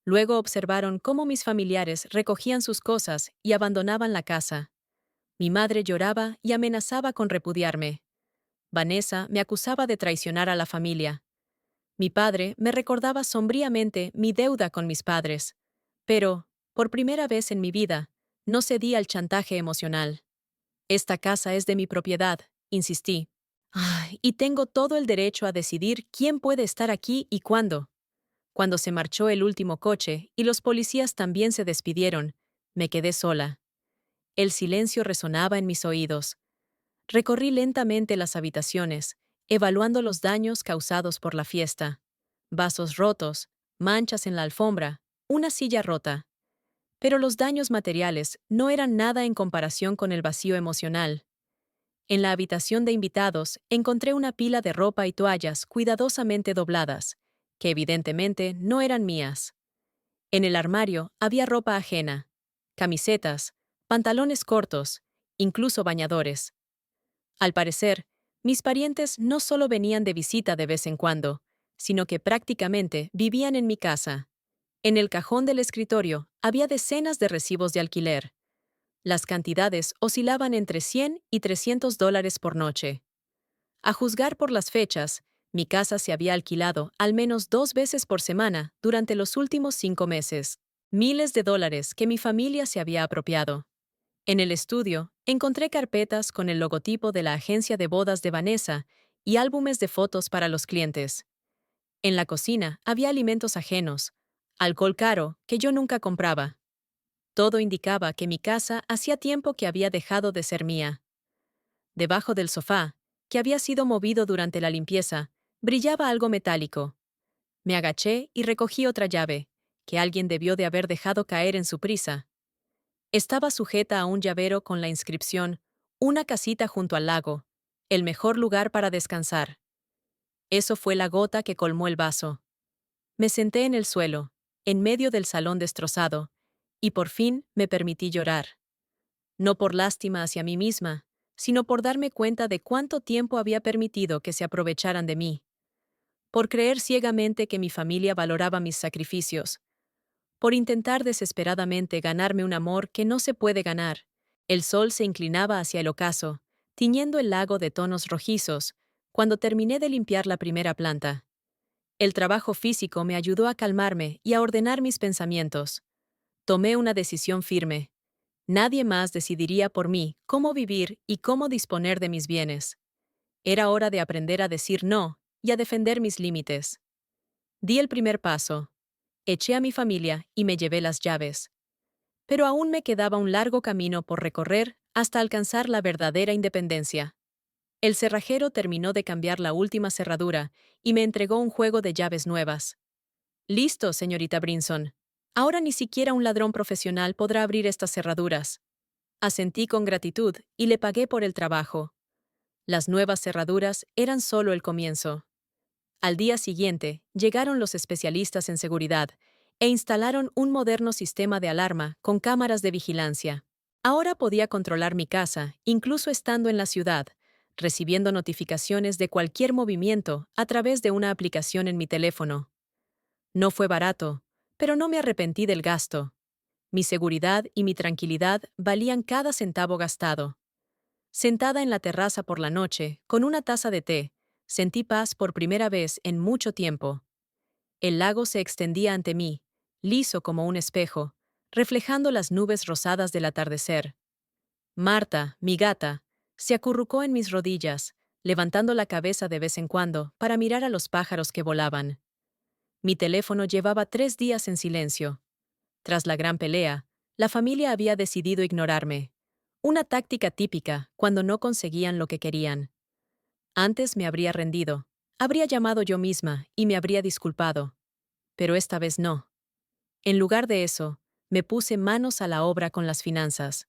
Speaker 1: Luego observaron cómo mis familiares recogían sus cosas y abandonaban la casa. Mi madre lloraba y amenazaba con repudiarme. Vanessa me acusaba de traicionar a la familia. Mi padre me recordaba sombríamente mi deuda con mis padres. Pero, por primera vez en mi vida, no cedí al chantaje emocional. Esta casa es de mi propiedad, insistí. Y tengo todo el derecho a decidir quién puede estar aquí y cuándo. Cuando se marchó el último coche y los policías también se despidieron, me quedé sola. El silencio resonaba en mis oídos. Recorrí lentamente las habitaciones, evaluando los daños causados por la fiesta. Vasos rotos, manchas en la alfombra, una silla rota. Pero los daños materiales no eran nada en comparación con el vacío emocional. En la habitación de invitados encontré una pila de ropa y toallas cuidadosamente dobladas, que evidentemente no eran mías. En el armario había ropa ajena, camisetas, pantalones cortos, incluso bañadores. Al parecer, mis parientes no solo venían de visita de vez en cuando, sino que prácticamente vivían en mi casa. En el cajón del escritorio había decenas de recibos de alquiler. Las cantidades oscilaban entre $100 y $300 por noche. A juzgar por las fechas, mi casa se había alquilado al menos 2 veces por semana durante los últimos 5 meses. Miles de dólares que mi familia se había apropiado. En el estudio, encontré carpetas con el logotipo de la agencia de bodas de Vanessa y álbumes de fotos para los clientes. En la cocina había alimentos ajenos, alcohol caro que yo nunca compraba. Todo indicaba que mi casa hacía tiempo que había dejado de ser mía. Debajo del sofá, que había sido movido durante la limpieza, brillaba algo metálico. Me agaché y recogí otra llave, que alguien debió de haber dejado caer en su prisa. Estaba sujeta a un llavero con la inscripción «Una casita junto al lago, el mejor lugar para descansar». Eso fue la gota que colmó el vaso. Me senté en el suelo, en medio del salón destrozado, y por fin me permití llorar. No por lástima hacia mí misma, sino por darme cuenta de cuánto tiempo había permitido que se aprovecharan de mí, por creer ciegamente que mi familia valoraba mis sacrificios, por intentar desesperadamente ganarme un amor que no se puede ganar. El sol se inclinaba hacia el ocaso, tiñendo el lago de tonos rojizos, cuando terminé de limpiar la primera planta. El trabajo físico me ayudó a calmarme y a ordenar mis pensamientos. Tomé una decisión firme. Nadie más decidiría por mí cómo vivir y cómo disponer de mis bienes. Era hora de aprender a decir no y a defender mis límites. Di el primer paso. Eché a mi familia y me llevé las llaves. Pero aún me quedaba un largo camino por recorrer hasta alcanzar la verdadera independencia. El cerrajero terminó de cambiar la última cerradura y me entregó un juego de llaves nuevas. Listo, señorita Brinson. Ahora ni siquiera un ladrón profesional podrá abrir estas cerraduras. Asentí con gratitud y le pagué por el trabajo. Las nuevas cerraduras eran solo el comienzo. Al día siguiente, llegaron los especialistas en seguridad e instalaron un moderno sistema de alarma con cámaras de vigilancia. Ahora podía controlar mi casa, incluso estando en la ciudad, recibiendo notificaciones de cualquier movimiento a través de una aplicación en mi teléfono. No fue barato, pero no me arrepentí del gasto. Mi seguridad y mi tranquilidad valían cada centavo gastado. Sentada en la terraza por la noche, con una taza de té, sentí paz por primera vez en mucho tiempo. El lago se extendía ante mí, liso como un espejo, reflejando las nubes rosadas del atardecer. Marta, mi gata, se acurrucó en mis rodillas, levantando la cabeza de vez en cuando para mirar a los pájaros que volaban. Mi teléfono llevaba 3 días en silencio. Tras la gran pelea, la familia había decidido ignorarme. Una táctica típica cuando no conseguían lo que querían. Antes me habría rendido, habría llamado yo misma y me habría disculpado. Pero esta vez no. En lugar de eso, me puse manos a la obra con las finanzas.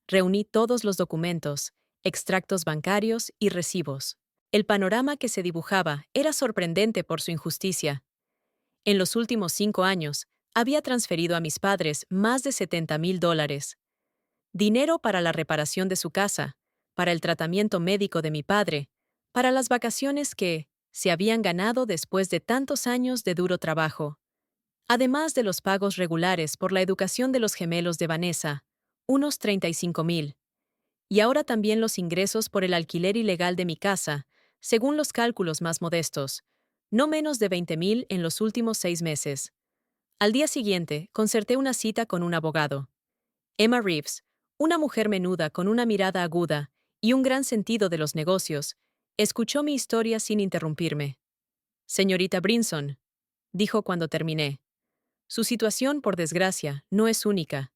Speaker 1: Reuní todos los documentos, extractos bancarios y recibos. El panorama que se dibujaba era sorprendente por su injusticia. En los últimos 5 años, había transferido a mis padres más de $70,000. Dinero para la reparación de su casa, para el tratamiento médico de mi padre, para las vacaciones que se habían ganado después de tantos años de duro trabajo. Además de los pagos regulares por la educación de los gemelos de Vanessa, unos 35,000. Y ahora también los ingresos por el alquiler ilegal de mi casa, según los cálculos más modestos, no menos de 20,000 en los últimos 6 meses. Al día siguiente, concerté una cita con un abogado. Emma Reeves, una mujer menuda con una mirada aguda y un gran sentido de los negocios, escuchó mi historia sin interrumpirme. Señorita Brinson, dijo cuando terminé. Su situación, por desgracia, no es única.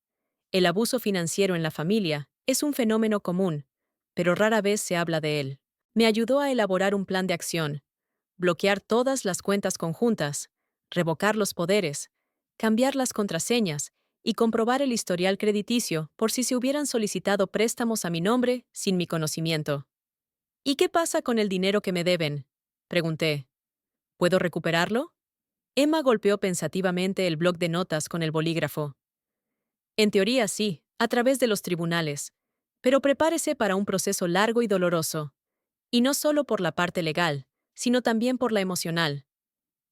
Speaker 1: El abuso financiero en la familia es un fenómeno común, pero rara vez se habla de él. Me ayudó a elaborar un plan de acción, bloquear todas las cuentas conjuntas, revocar los poderes, cambiar las contraseñas y comprobar el historial crediticio por si se hubieran solicitado préstamos a mi nombre sin mi conocimiento. ¿Y qué pasa con el dinero que me deben?, pregunté. ¿Puedo recuperarlo? Emma golpeó pensativamente el bloc de notas con el bolígrafo. En teoría sí, a través de los tribunales, pero prepárese para un proceso largo y doloroso. Y no solo por la parte legal, sino también por la emocional.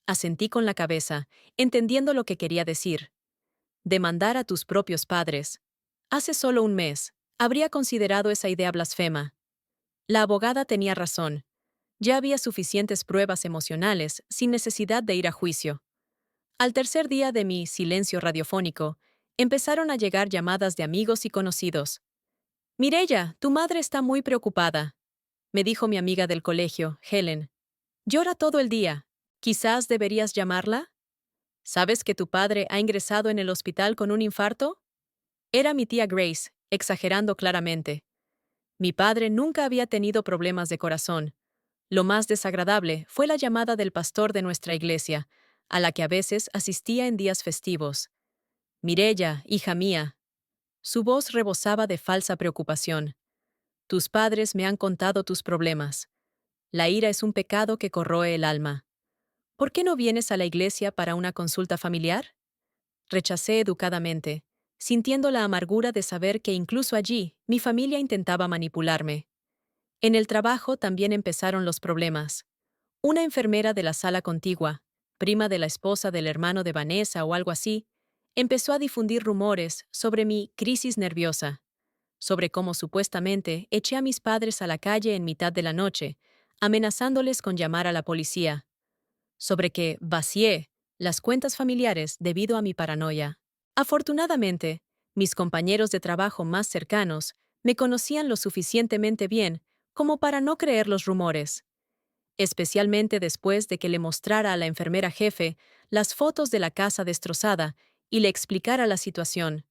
Speaker 1: Asentí con la cabeza, entendiendo lo que quería decir. Demandar a tus propios padres. Hace solo un mes, habría considerado esa idea blasfema. La abogada tenía razón. Ya había suficientes pruebas emocionales sin necesidad de ir a juicio. Al tercer día de mi silencio radiofónico, empezaron a llegar llamadas de amigos y conocidos. Mireya, tu madre está muy preocupada, me dijo mi amiga del colegio, Helen. Llora todo el día. ¿Quizás deberías llamarla? ¿Sabes que tu padre ha ingresado en el hospital con un infarto? Era mi tía Grace, exagerando claramente. Mi padre nunca había tenido problemas de corazón. Lo más desagradable fue la llamada del pastor de nuestra iglesia, a la que a veces asistía en días festivos. Mireya, hija mía. Su voz rebosaba de falsa preocupación. Tus padres me han contado tus problemas. La ira es un pecado que corroe el alma. ¿Por qué no vienes a la iglesia para una consulta familiar? Rechacé educadamente, sintiendo la amargura de saber que incluso allí mi familia intentaba manipularme. En el trabajo también empezaron los problemas. Una enfermera de la sala contigua, prima de la esposa del hermano de Vanessa o algo así, empezó a difundir rumores sobre mi crisis nerviosa, sobre cómo supuestamente eché a mis padres a la calle en mitad de la noche, amenazándoles con llamar a la policía, sobre que vacié las cuentas familiares debido a mi paranoia. Afortunadamente, mis compañeros de trabajo más cercanos me conocían lo suficientemente bien como para no creer los rumores, especialmente después de que le mostrara a la enfermera jefe las fotos de la casa destrozada y le explicara la situación.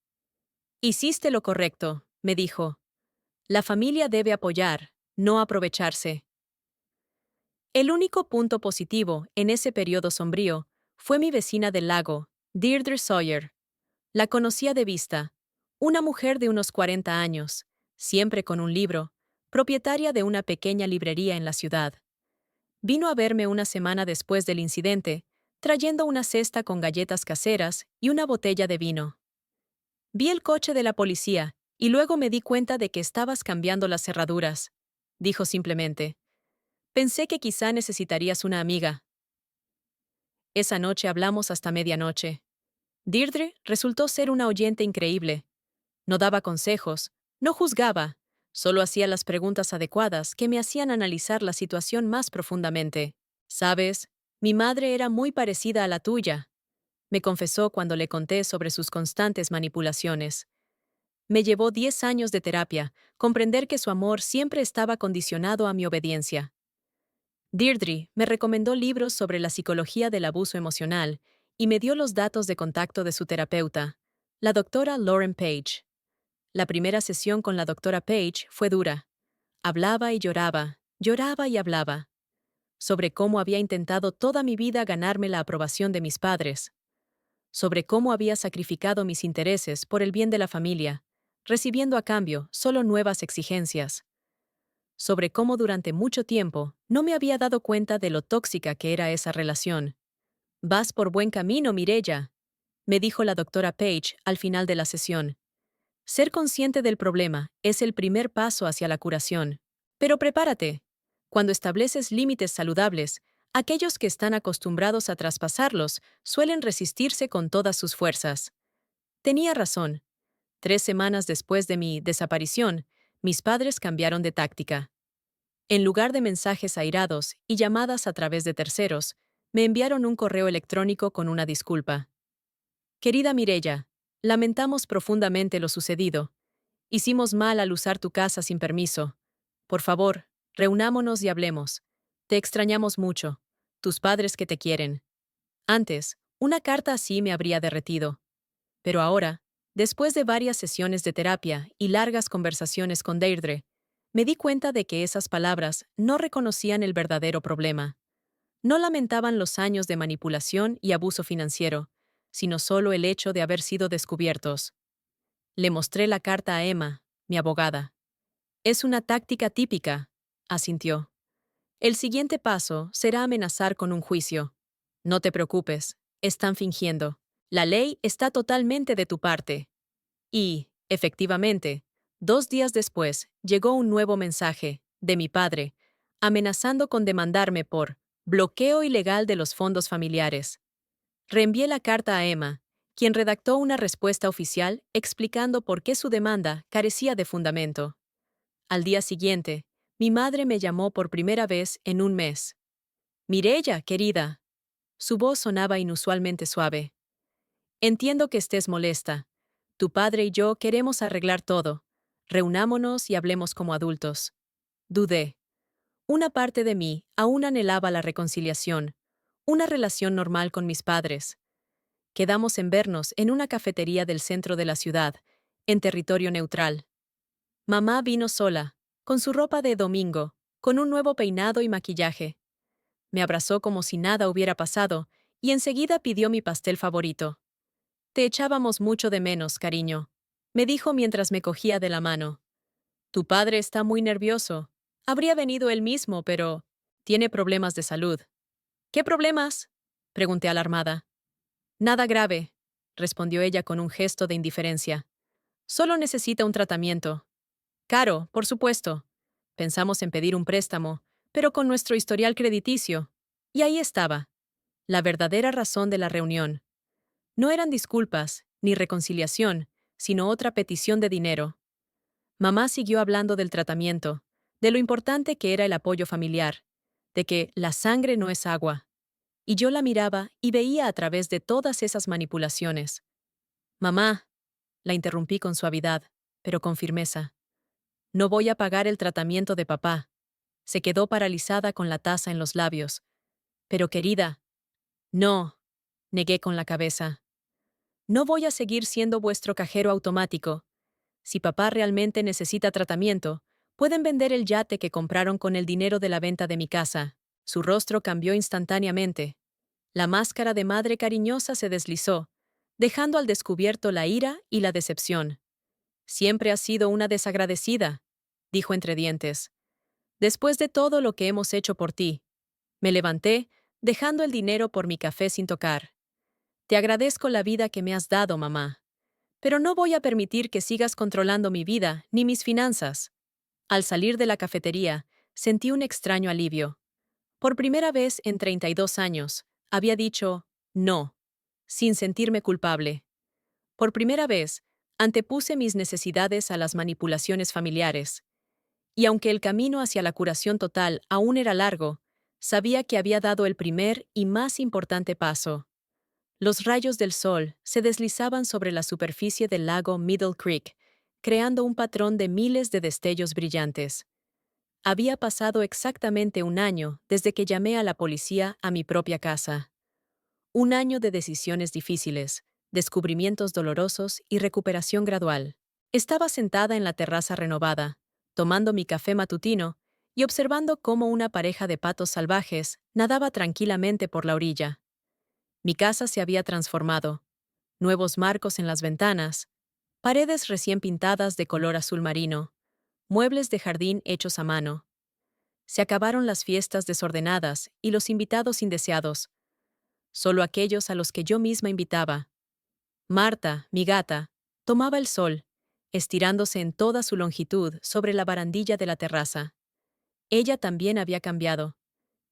Speaker 1: Hiciste lo correcto, me dijo. La familia debe apoyar, no aprovecharse. El único punto positivo en ese periodo sombrío fue mi vecina del lago, Deirdre Sawyer. La conocía de vista, una mujer de unos 40 años, siempre con un libro, propietaria de una pequeña librería en la ciudad. Vino a verme una semana después del incidente, trayendo una cesta con galletas caseras y una botella de vino. Vi el coche de la policía y luego me di cuenta de que estabas cambiando las cerraduras, dijo simplemente. Pensé que quizá necesitarías una amiga. Esa noche hablamos hasta medianoche. Deirdre resultó ser una oyente increíble. No daba consejos, no juzgaba, solo hacía las preguntas adecuadas que me hacían analizar la situación más profundamente. ¿Sabes? Mi madre era muy parecida a la tuya, me confesó cuando le conté sobre sus constantes manipulaciones. Me llevó 10 años de terapia, comprender que su amor siempre estaba condicionado a mi obediencia. Deirdre me recomendó libros sobre la psicología del abuso emocional y me dio los datos de contacto de su terapeuta, la doctora Lauren Page. La primera sesión con la doctora Page fue dura. Hablaba y lloraba, lloraba y hablaba, sobre cómo había intentado toda mi vida ganarme la aprobación de mis padres, sobre cómo había sacrificado mis intereses por el bien de la familia, recibiendo a cambio solo nuevas exigencias, sobre cómo durante mucho tiempo no me había dado cuenta de lo tóxica que era esa relación. Vas por buen camino, Mireya, me dijo la doctora Page al final de la sesión. Ser consciente del problema es el primer paso hacia la curación. Pero prepárate. Cuando estableces límites saludables, aquellos que están acostumbrados a traspasarlos suelen resistirse con todas sus fuerzas. Tenía razón. 3 semanas después de mi desaparición, mis padres cambiaron de táctica. En lugar de mensajes airados y llamadas a través de terceros, me enviaron un correo electrónico con una disculpa. Querida Mireya, lamentamos profundamente lo sucedido. Hicimos mal al usar tu casa sin permiso. Por favor, reunámonos y hablemos. Te extrañamos mucho. Tus padres que te quieren. Antes, una carta así me habría derretido. Pero ahora, después de varias sesiones de terapia y largas conversaciones con Deirdre, me di cuenta de que esas palabras no reconocían el verdadero problema. No lamentaban los años de manipulación y abuso financiero, sino solo el hecho de haber sido descubiertos. Le mostré la carta a Emma, mi abogada. Es una táctica típica, asintió. El siguiente paso será amenazar con un juicio. No te preocupes, están fingiendo. La ley está totalmente de tu parte. Y, efectivamente, 2 días después llegó un nuevo mensaje, de mi padre, amenazando con demandarme por bloqueo ilegal de los fondos familiares. Reenvié la carta a Emma, quien redactó una respuesta oficial explicando por qué su demanda carecía de fundamento. Al día siguiente, mi madre me llamó por primera vez en un mes. Mireya, querida. Su voz sonaba inusualmente suave. Entiendo que estés molesta. Tu padre y yo queremos arreglar todo. Reunámonos y hablemos como adultos. Dudé. Una parte de mí aún anhelaba la reconciliación, una relación normal con mis padres. Quedamos en vernos en una cafetería del centro de la ciudad, en territorio neutral. Mamá vino sola, con su ropa de domingo, con un nuevo peinado y maquillaje. Me abrazó como si nada hubiera pasado y enseguida pidió mi pastel favorito. Te echábamos mucho de menos, cariño, me dijo mientras me cogía de la mano. Tu padre está muy nervioso. Habría venido él mismo, pero tiene problemas de salud. ¿Qué problemas? Pregunté alarmada. Nada grave, respondió ella con un gesto de indiferencia. Solo necesita un tratamiento. Caro, por supuesto. Pensamos en pedir un préstamo, pero con nuestro historial crediticio. Y ahí estaba, la verdadera razón de la reunión. No eran disculpas, ni reconciliación, sino otra petición de dinero. Mamá siguió hablando del tratamiento, de lo importante que era el apoyo familiar, de que la sangre no es agua. Y yo la miraba y veía a través de todas esas manipulaciones. Mamá, la interrumpí con suavidad, pero con firmeza. No voy a pagar el tratamiento de papá. Se quedó paralizada con la taza en los labios. Pero querida, no, negué con la cabeza. No voy a seguir siendo vuestro cajero automático. Si papá realmente necesita tratamiento, pueden vender el yate que compraron con el dinero de la venta de mi casa. Su rostro cambió instantáneamente. La máscara de madre cariñosa se deslizó, dejando al descubierto la ira y la decepción. Siempre has sido una desagradecida, dijo entre dientes. Después de todo lo que hemos hecho por ti. Me levanté, dejando el dinero por mi café sin tocar. Te agradezco la vida que me has dado, mamá. Pero no voy a permitir que sigas controlando mi vida ni mis finanzas. Al salir de la cafetería, sentí un extraño alivio. Por primera vez en 32 años, había dicho no, sin sentirme culpable. Por primera vez, antepuse mis necesidades a las manipulaciones familiares. Y aunque el camino hacia la curación total aún era largo, sabía que había dado el primer y más importante paso. Los rayos del sol se deslizaban sobre la superficie del lago Middle Creek, creando un patrón de miles de destellos brillantes. Había pasado exactamente un año desde que llamé a la policía a mi propia casa. Un año de decisiones difíciles, descubrimientos dolorosos y recuperación gradual. Estaba sentada en la terraza renovada, tomando mi café matutino y observando cómo una pareja de patos salvajes nadaba tranquilamente por la orilla. Mi casa se había transformado. Nuevos marcos en las ventanas, paredes recién pintadas de color azul marino, muebles de jardín hechos a mano. Se acabaron las fiestas desordenadas y los invitados indeseados, solo aquellos a los que yo misma invitaba. Marta, mi gata, tomaba el sol, estirándose en toda su longitud sobre la barandilla de la terraza. Ella también había cambiado.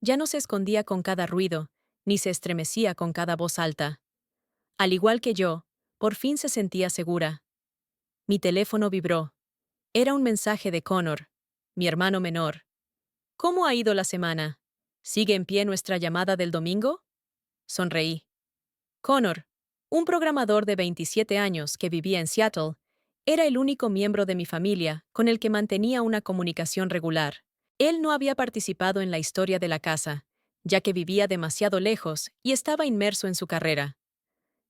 Speaker 1: Ya no se escondía con cada ruido, ni se estremecía con cada voz alta. Al igual que yo, por fin se sentía segura. Mi teléfono vibró. Era un mensaje de Connor, mi hermano menor. ¿Cómo ha ido la semana? ¿Sigue en pie nuestra llamada del domingo? Sonreí. Connor, un programador de 27 años que vivía en Seattle, era el único miembro de mi familia con el que mantenía una comunicación regular. Él no había participado en la historia de la casa, ya que vivía demasiado lejos y estaba inmerso en su carrera.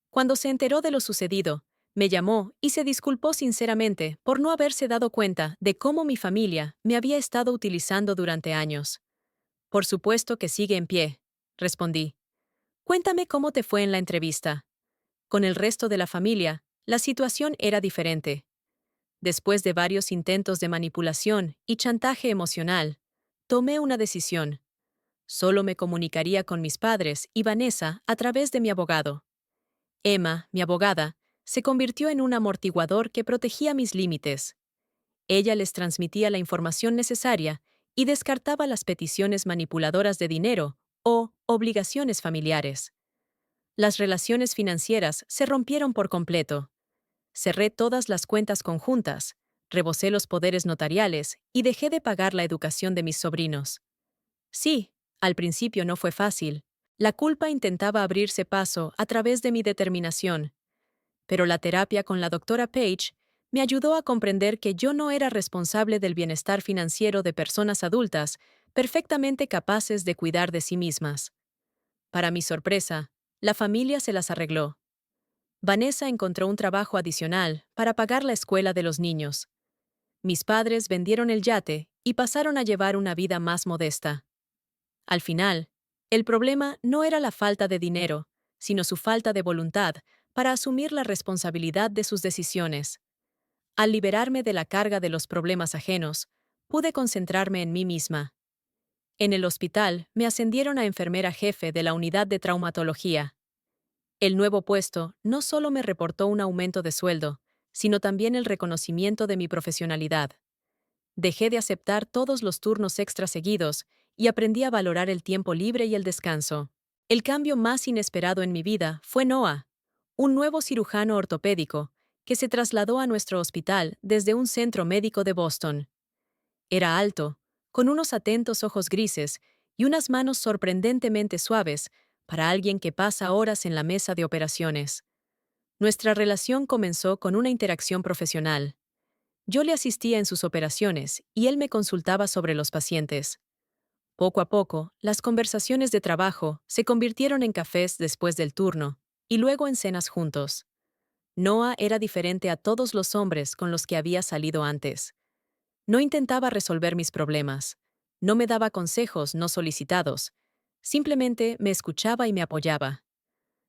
Speaker 1: Cuando se enteró de lo sucedido, me llamó y se disculpó sinceramente por no haberse dado cuenta de cómo mi familia me había estado utilizando durante años. Por supuesto que sigue en pie, respondí. Cuéntame cómo te fue en la entrevista. Con el resto de la familia, la situación era diferente. Después de varios intentos de manipulación y chantaje emocional, tomé una decisión. Solo me comunicaría con mis padres y Vanessa a través de mi abogado. Emma, mi abogada, se convirtió en un amortiguador que protegía mis límites. Ella les transmitía la información necesaria y descartaba las peticiones manipuladoras de dinero o obligaciones familiares. Las relaciones financieras se rompieron por completo. Cerré todas las cuentas conjuntas, rebosé los poderes notariales y dejé de pagar la educación de mis sobrinos. Sí, al principio no fue fácil. La culpa intentaba abrirse paso a través de mi determinación, pero la terapia con la doctora Page me ayudó a comprender que yo no era responsable del bienestar financiero de personas adultas perfectamente capaces de cuidar de sí mismas. Para mi sorpresa, la familia se las arregló. Vanessa encontró un trabajo adicional para pagar la escuela de los niños. Mis padres vendieron el yate y pasaron a llevar una vida más modesta. Al final, el problema no era la falta de dinero, sino su falta de voluntad para asumir la responsabilidad de sus decisiones. Al liberarme de la carga de los problemas ajenos, pude concentrarme en mí misma. En el hospital, me ascendieron a enfermera jefe de la unidad de traumatología. El nuevo puesto no solo me reportó un aumento de sueldo, sino también el reconocimiento de mi profesionalidad. Dejé de aceptar todos los turnos extra seguidos y aprendí a valorar el tiempo libre y el descanso. El cambio más inesperado en mi vida fue Noah, un nuevo cirujano ortopédico, que se trasladó a nuestro hospital desde un centro médico de Boston. Era alto, con unos atentos ojos grises y unas manos sorprendentemente suaves para alguien que pasa horas en la mesa de operaciones. Nuestra relación comenzó con una interacción profesional. Yo le asistía en sus operaciones y él me consultaba sobre los pacientes. Poco a poco, las conversaciones de trabajo se convirtieron en cafés después del turno y luego en cenas juntos. Noah era diferente a todos los hombres con los que había salido antes. No intentaba resolver mis problemas. No me daba consejos no solicitados. Simplemente me escuchaba y me apoyaba.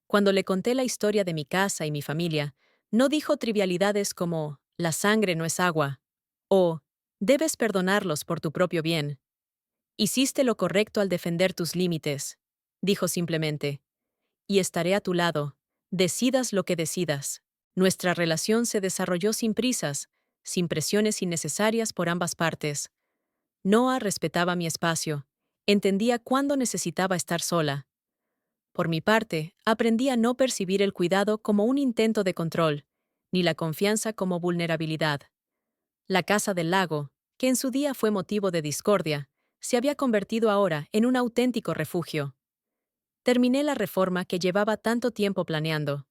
Speaker 1: Cuando le conté la historia de mi casa y mi familia, no dijo trivialidades como «la sangre no es agua» o «debes perdonarlos por tu propio bien». «Hiciste lo correcto al defender tus límites», dijo simplemente, «y estaré a tu lado, decidas lo que decidas». Nuestra relación se desarrolló sin prisas, sin presiones innecesarias por ambas partes. Noah respetaba mi espacio, entendía cuándo necesitaba estar sola. Por mi parte, aprendí a no percibir el cuidado como un intento de control, ni la confianza como vulnerabilidad. La casa del lago, que en su día fue motivo de discordia, se había convertido ahora en un auténtico refugio. Terminé la reforma que llevaba tanto tiempo planeando.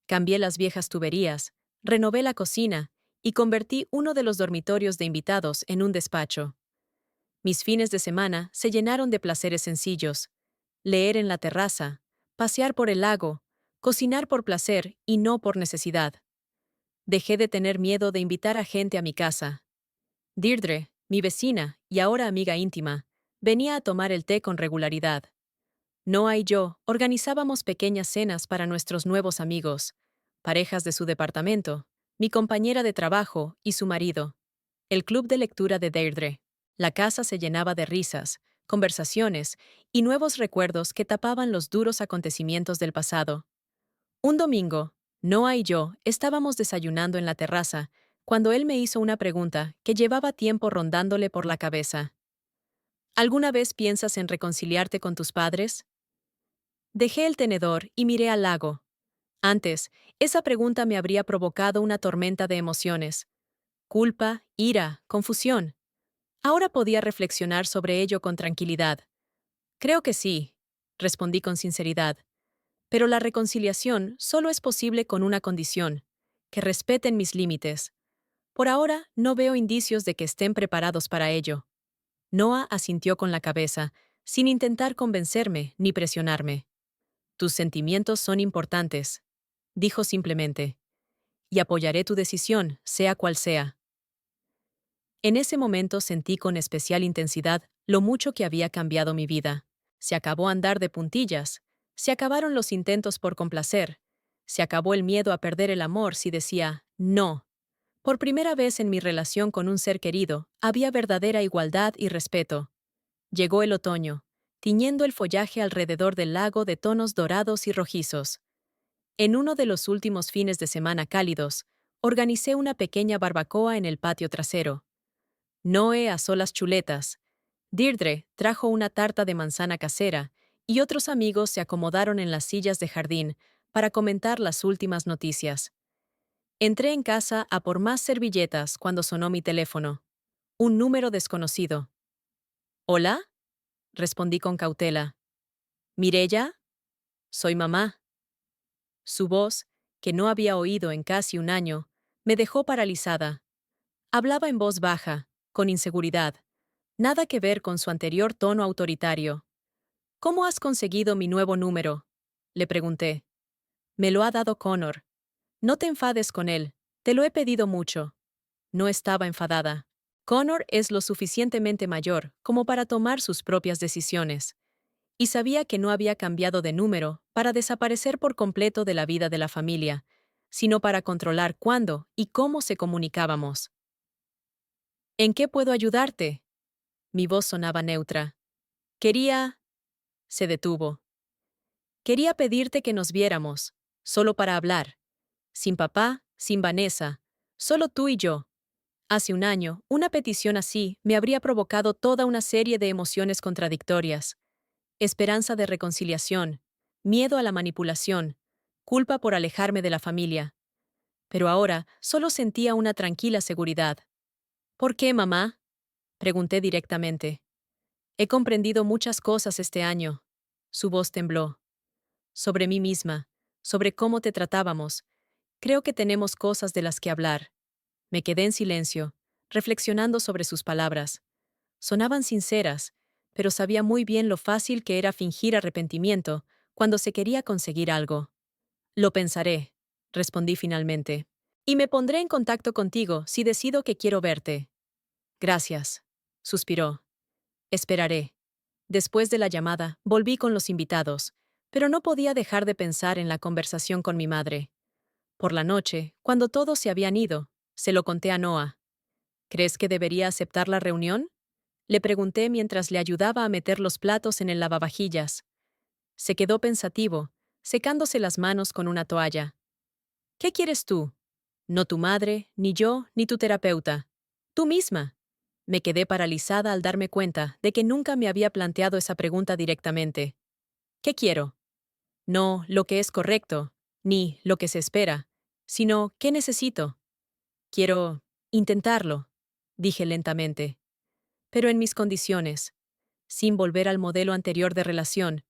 Speaker 1: Cambié las viejas tuberías, renové la cocina y convertí uno de los dormitorios de invitados en un despacho. Mis fines de semana se llenaron de placeres sencillos: leer en la terraza, pasear por el lago, cocinar por placer y no por necesidad. Dejé de tener miedo de invitar a gente a mi casa. Deirdre, mi vecina y ahora amiga íntima, venía a tomar el té con regularidad. Noah y yo organizábamos pequeñas cenas para nuestros nuevos amigos, parejas de su departamento, mi compañera de trabajo y su marido, el club de lectura de Deirdre. La casa se llenaba de risas, conversaciones y nuevos recuerdos que tapaban los duros acontecimientos del pasado. Un domingo, Noah y yo estábamos desayunando en la terraza cuando él me hizo una pregunta que llevaba tiempo rondándole por la cabeza. ¿Alguna vez piensas en reconciliarte con tus padres? Dejé el tenedor y miré al lago. Antes, esa pregunta me habría provocado una tormenta de emociones: culpa, ira, confusión. Ahora podía reflexionar sobre ello con tranquilidad. Creo que sí, respondí con sinceridad. Pero la reconciliación solo es posible con una condición: que respeten mis límites. Por ahora, no veo indicios de que estén preparados para ello. Noah asintió con la cabeza, sin intentar convencerme ni presionarme. Tus sentimientos son importantes, dijo simplemente, y apoyaré tu decisión, sea cual sea. En ese momento sentí con especial intensidad lo mucho que había cambiado mi vida. Se acabó andar de puntillas, se acabaron los intentos por complacer, se acabó el miedo a perder el amor si decía no. Por primera vez en mi relación con un ser querido, había verdadera igualdad y respeto. Llegó el otoño, tiñendo el follaje alrededor del lago de tonos dorados y rojizos. En uno de los últimos fines de semana cálidos, organicé una pequeña barbacoa en el patio trasero. Noé asó las chuletas. Deirdre trajo una tarta de manzana casera y otros amigos se acomodaron en las sillas de jardín para comentar las últimas noticias. Entré en casa a por más servilletas cuando sonó mi teléfono. Un número desconocido. ¿Hola?, respondí con cautela. ¿Mireya? Soy mamá. Su voz, que no había oído en casi un año, me dejó paralizada. Hablaba en voz baja, con inseguridad. Nada que ver con su anterior tono autoritario. ¿Cómo has conseguido mi nuevo número?, le pregunté. Me lo ha dado Connor. No te enfades con él, te lo he pedido mucho. No estaba enfadada. Connor es lo suficientemente mayor como para tomar sus propias decisiones. Y sabía que no había cambiado de número para desaparecer por completo de la vida de la familia, sino para controlar cuándo y cómo se comunicábamos. ¿En qué puedo ayudarte? Mi voz sonaba neutra. Quería... Se detuvo. Quería pedirte que nos viéramos, solo para hablar. Sin papá, sin Vanessa, solo tú y yo. Hace un año, una petición así me habría provocado toda una serie de emociones contradictorias. Esperanza de reconciliación, miedo a la manipulación, culpa por alejarme de la familia. Pero ahora solo sentía una tranquila seguridad. ¿Por qué, mamá? Pregunté directamente. He comprendido muchas cosas este año. Su voz tembló. Sobre mí misma, sobre cómo te tratábamos. Creo que tenemos cosas de las que hablar. Me quedé en silencio, reflexionando sobre sus palabras. Sonaban sinceras, pero sabía muy bien lo fácil que era fingir arrepentimiento cuando se quería conseguir algo. Lo pensaré, respondí finalmente. Y me pondré en contacto contigo si decido que quiero verte. Gracias, suspiró. Esperaré. Después de la llamada, volví con los invitados, pero no podía dejar de pensar en la conversación con mi madre. Por la noche, cuando todos se habían ido, se lo conté a Noah. ¿Crees que debería aceptar la reunión? Le pregunté mientras le ayudaba a meter los platos en el lavavajillas. Se quedó pensativo, secándose las manos con una toalla. ¿Qué quieres tú? No tu madre, ni yo, ni tu terapeuta. Tú misma. Me quedé paralizada al darme cuenta de que nunca me había planteado esa pregunta directamente. ¿Qué quiero? No lo que es correcto, ni lo que se espera, sino ¿qué necesito? Quiero intentarlo, dije lentamente. Pero en mis condiciones, sin volver al modelo anterior de relación.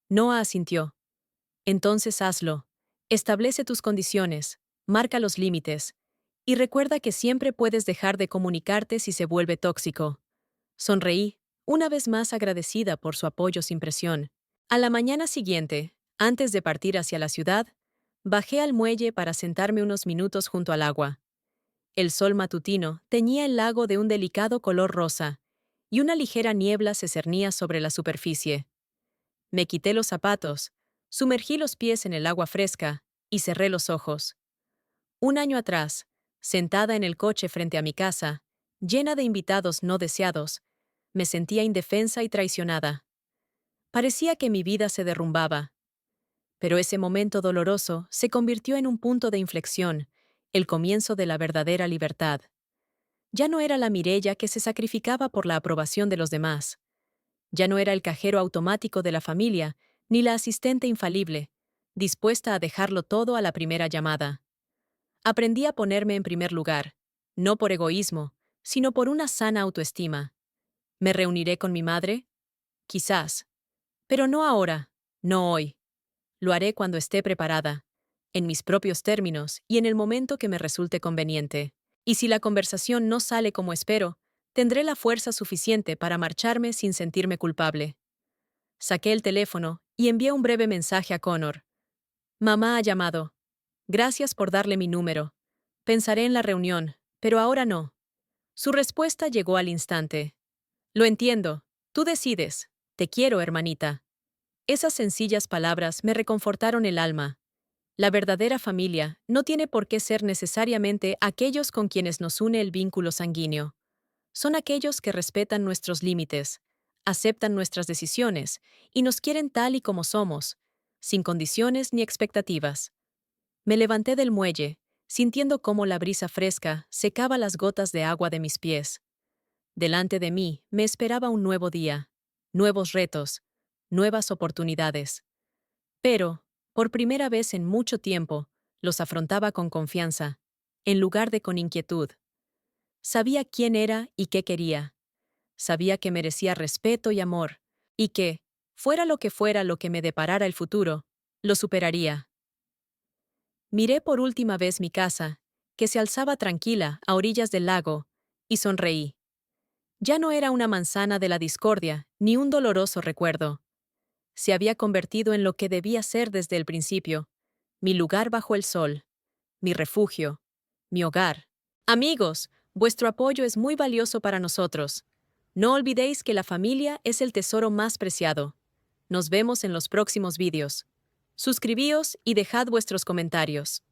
Speaker 1: Noah asintió. Entonces hazlo. Establece tus condiciones, marca los límites, y recuerda que siempre puedes dejar de comunicarte si se vuelve tóxico. Sonreí, una vez más agradecida por su apoyo sin presión. A la mañana siguiente, antes de partir hacia la ciudad, bajé al muelle para sentarme unos minutos junto al agua. El sol matutino teñía el lago de un delicado color rosa, y una ligera niebla se cernía sobre la superficie. Me quité los zapatos, sumergí los pies en el agua fresca y cerré los ojos. Un año atrás, sentada en el coche frente a mi casa, llena de invitados no deseados, me sentía indefensa y traicionada. Parecía que mi vida se derrumbaba. Pero ese momento doloroso se convirtió en un punto de inflexión, el comienzo de la verdadera libertad. Ya no era la Mireia que se sacrificaba por la aprobación de los demás. Ya no era el cajero automático de la familia, ni la asistente infalible, dispuesta a dejarlo todo a la primera llamada. Aprendí a ponerme en primer lugar, no por egoísmo, sino por una sana autoestima. ¿Me reuniré con mi madre? Quizás. Pero no ahora, no hoy. Lo haré cuando esté preparada, en mis propios términos y en el momento que me resulte conveniente. Y si la conversación no sale como espero, tendré la fuerza suficiente para marcharme sin sentirme culpable. Saqué el teléfono y envié un breve mensaje a Connor. Mamá ha llamado. Gracias por darle mi número. Pensaré en la reunión, pero ahora no. Su respuesta llegó al instante. Lo entiendo. Tú decides. Te quiero, hermanita. Esas sencillas palabras me reconfortaron el alma. La verdadera familia no tiene por qué ser necesariamente aquellos con quienes nos une el vínculo sanguíneo. Son aquellos que respetan nuestros límites, aceptan nuestras decisiones y nos quieren tal y como somos, sin condiciones ni expectativas. Me levanté del muelle, sintiendo cómo la brisa fresca secaba las gotas de agua de mis pies. Delante de mí me esperaba un nuevo día, nuevos retos, nuevas oportunidades. Pero, por primera vez en mucho tiempo, los afrontaba con confianza, en lugar de con inquietud. Sabía quién era y qué quería. Sabía que merecía respeto y amor, y que, fuera lo que me deparara el futuro, lo superaría. Miré por última vez mi casa, que se alzaba tranquila a orillas del lago, y sonreí. Ya no era una manzana de la discordia, ni un doloroso recuerdo. Se había convertido en lo que debía ser desde el principio, mi lugar bajo el sol, mi refugio, mi hogar. Amigos, vuestro apoyo es muy valioso para nosotros. No olvidéis que la familia es el tesoro más preciado. Nos vemos en los próximos vídeos. Suscribíos y dejad vuestros comentarios.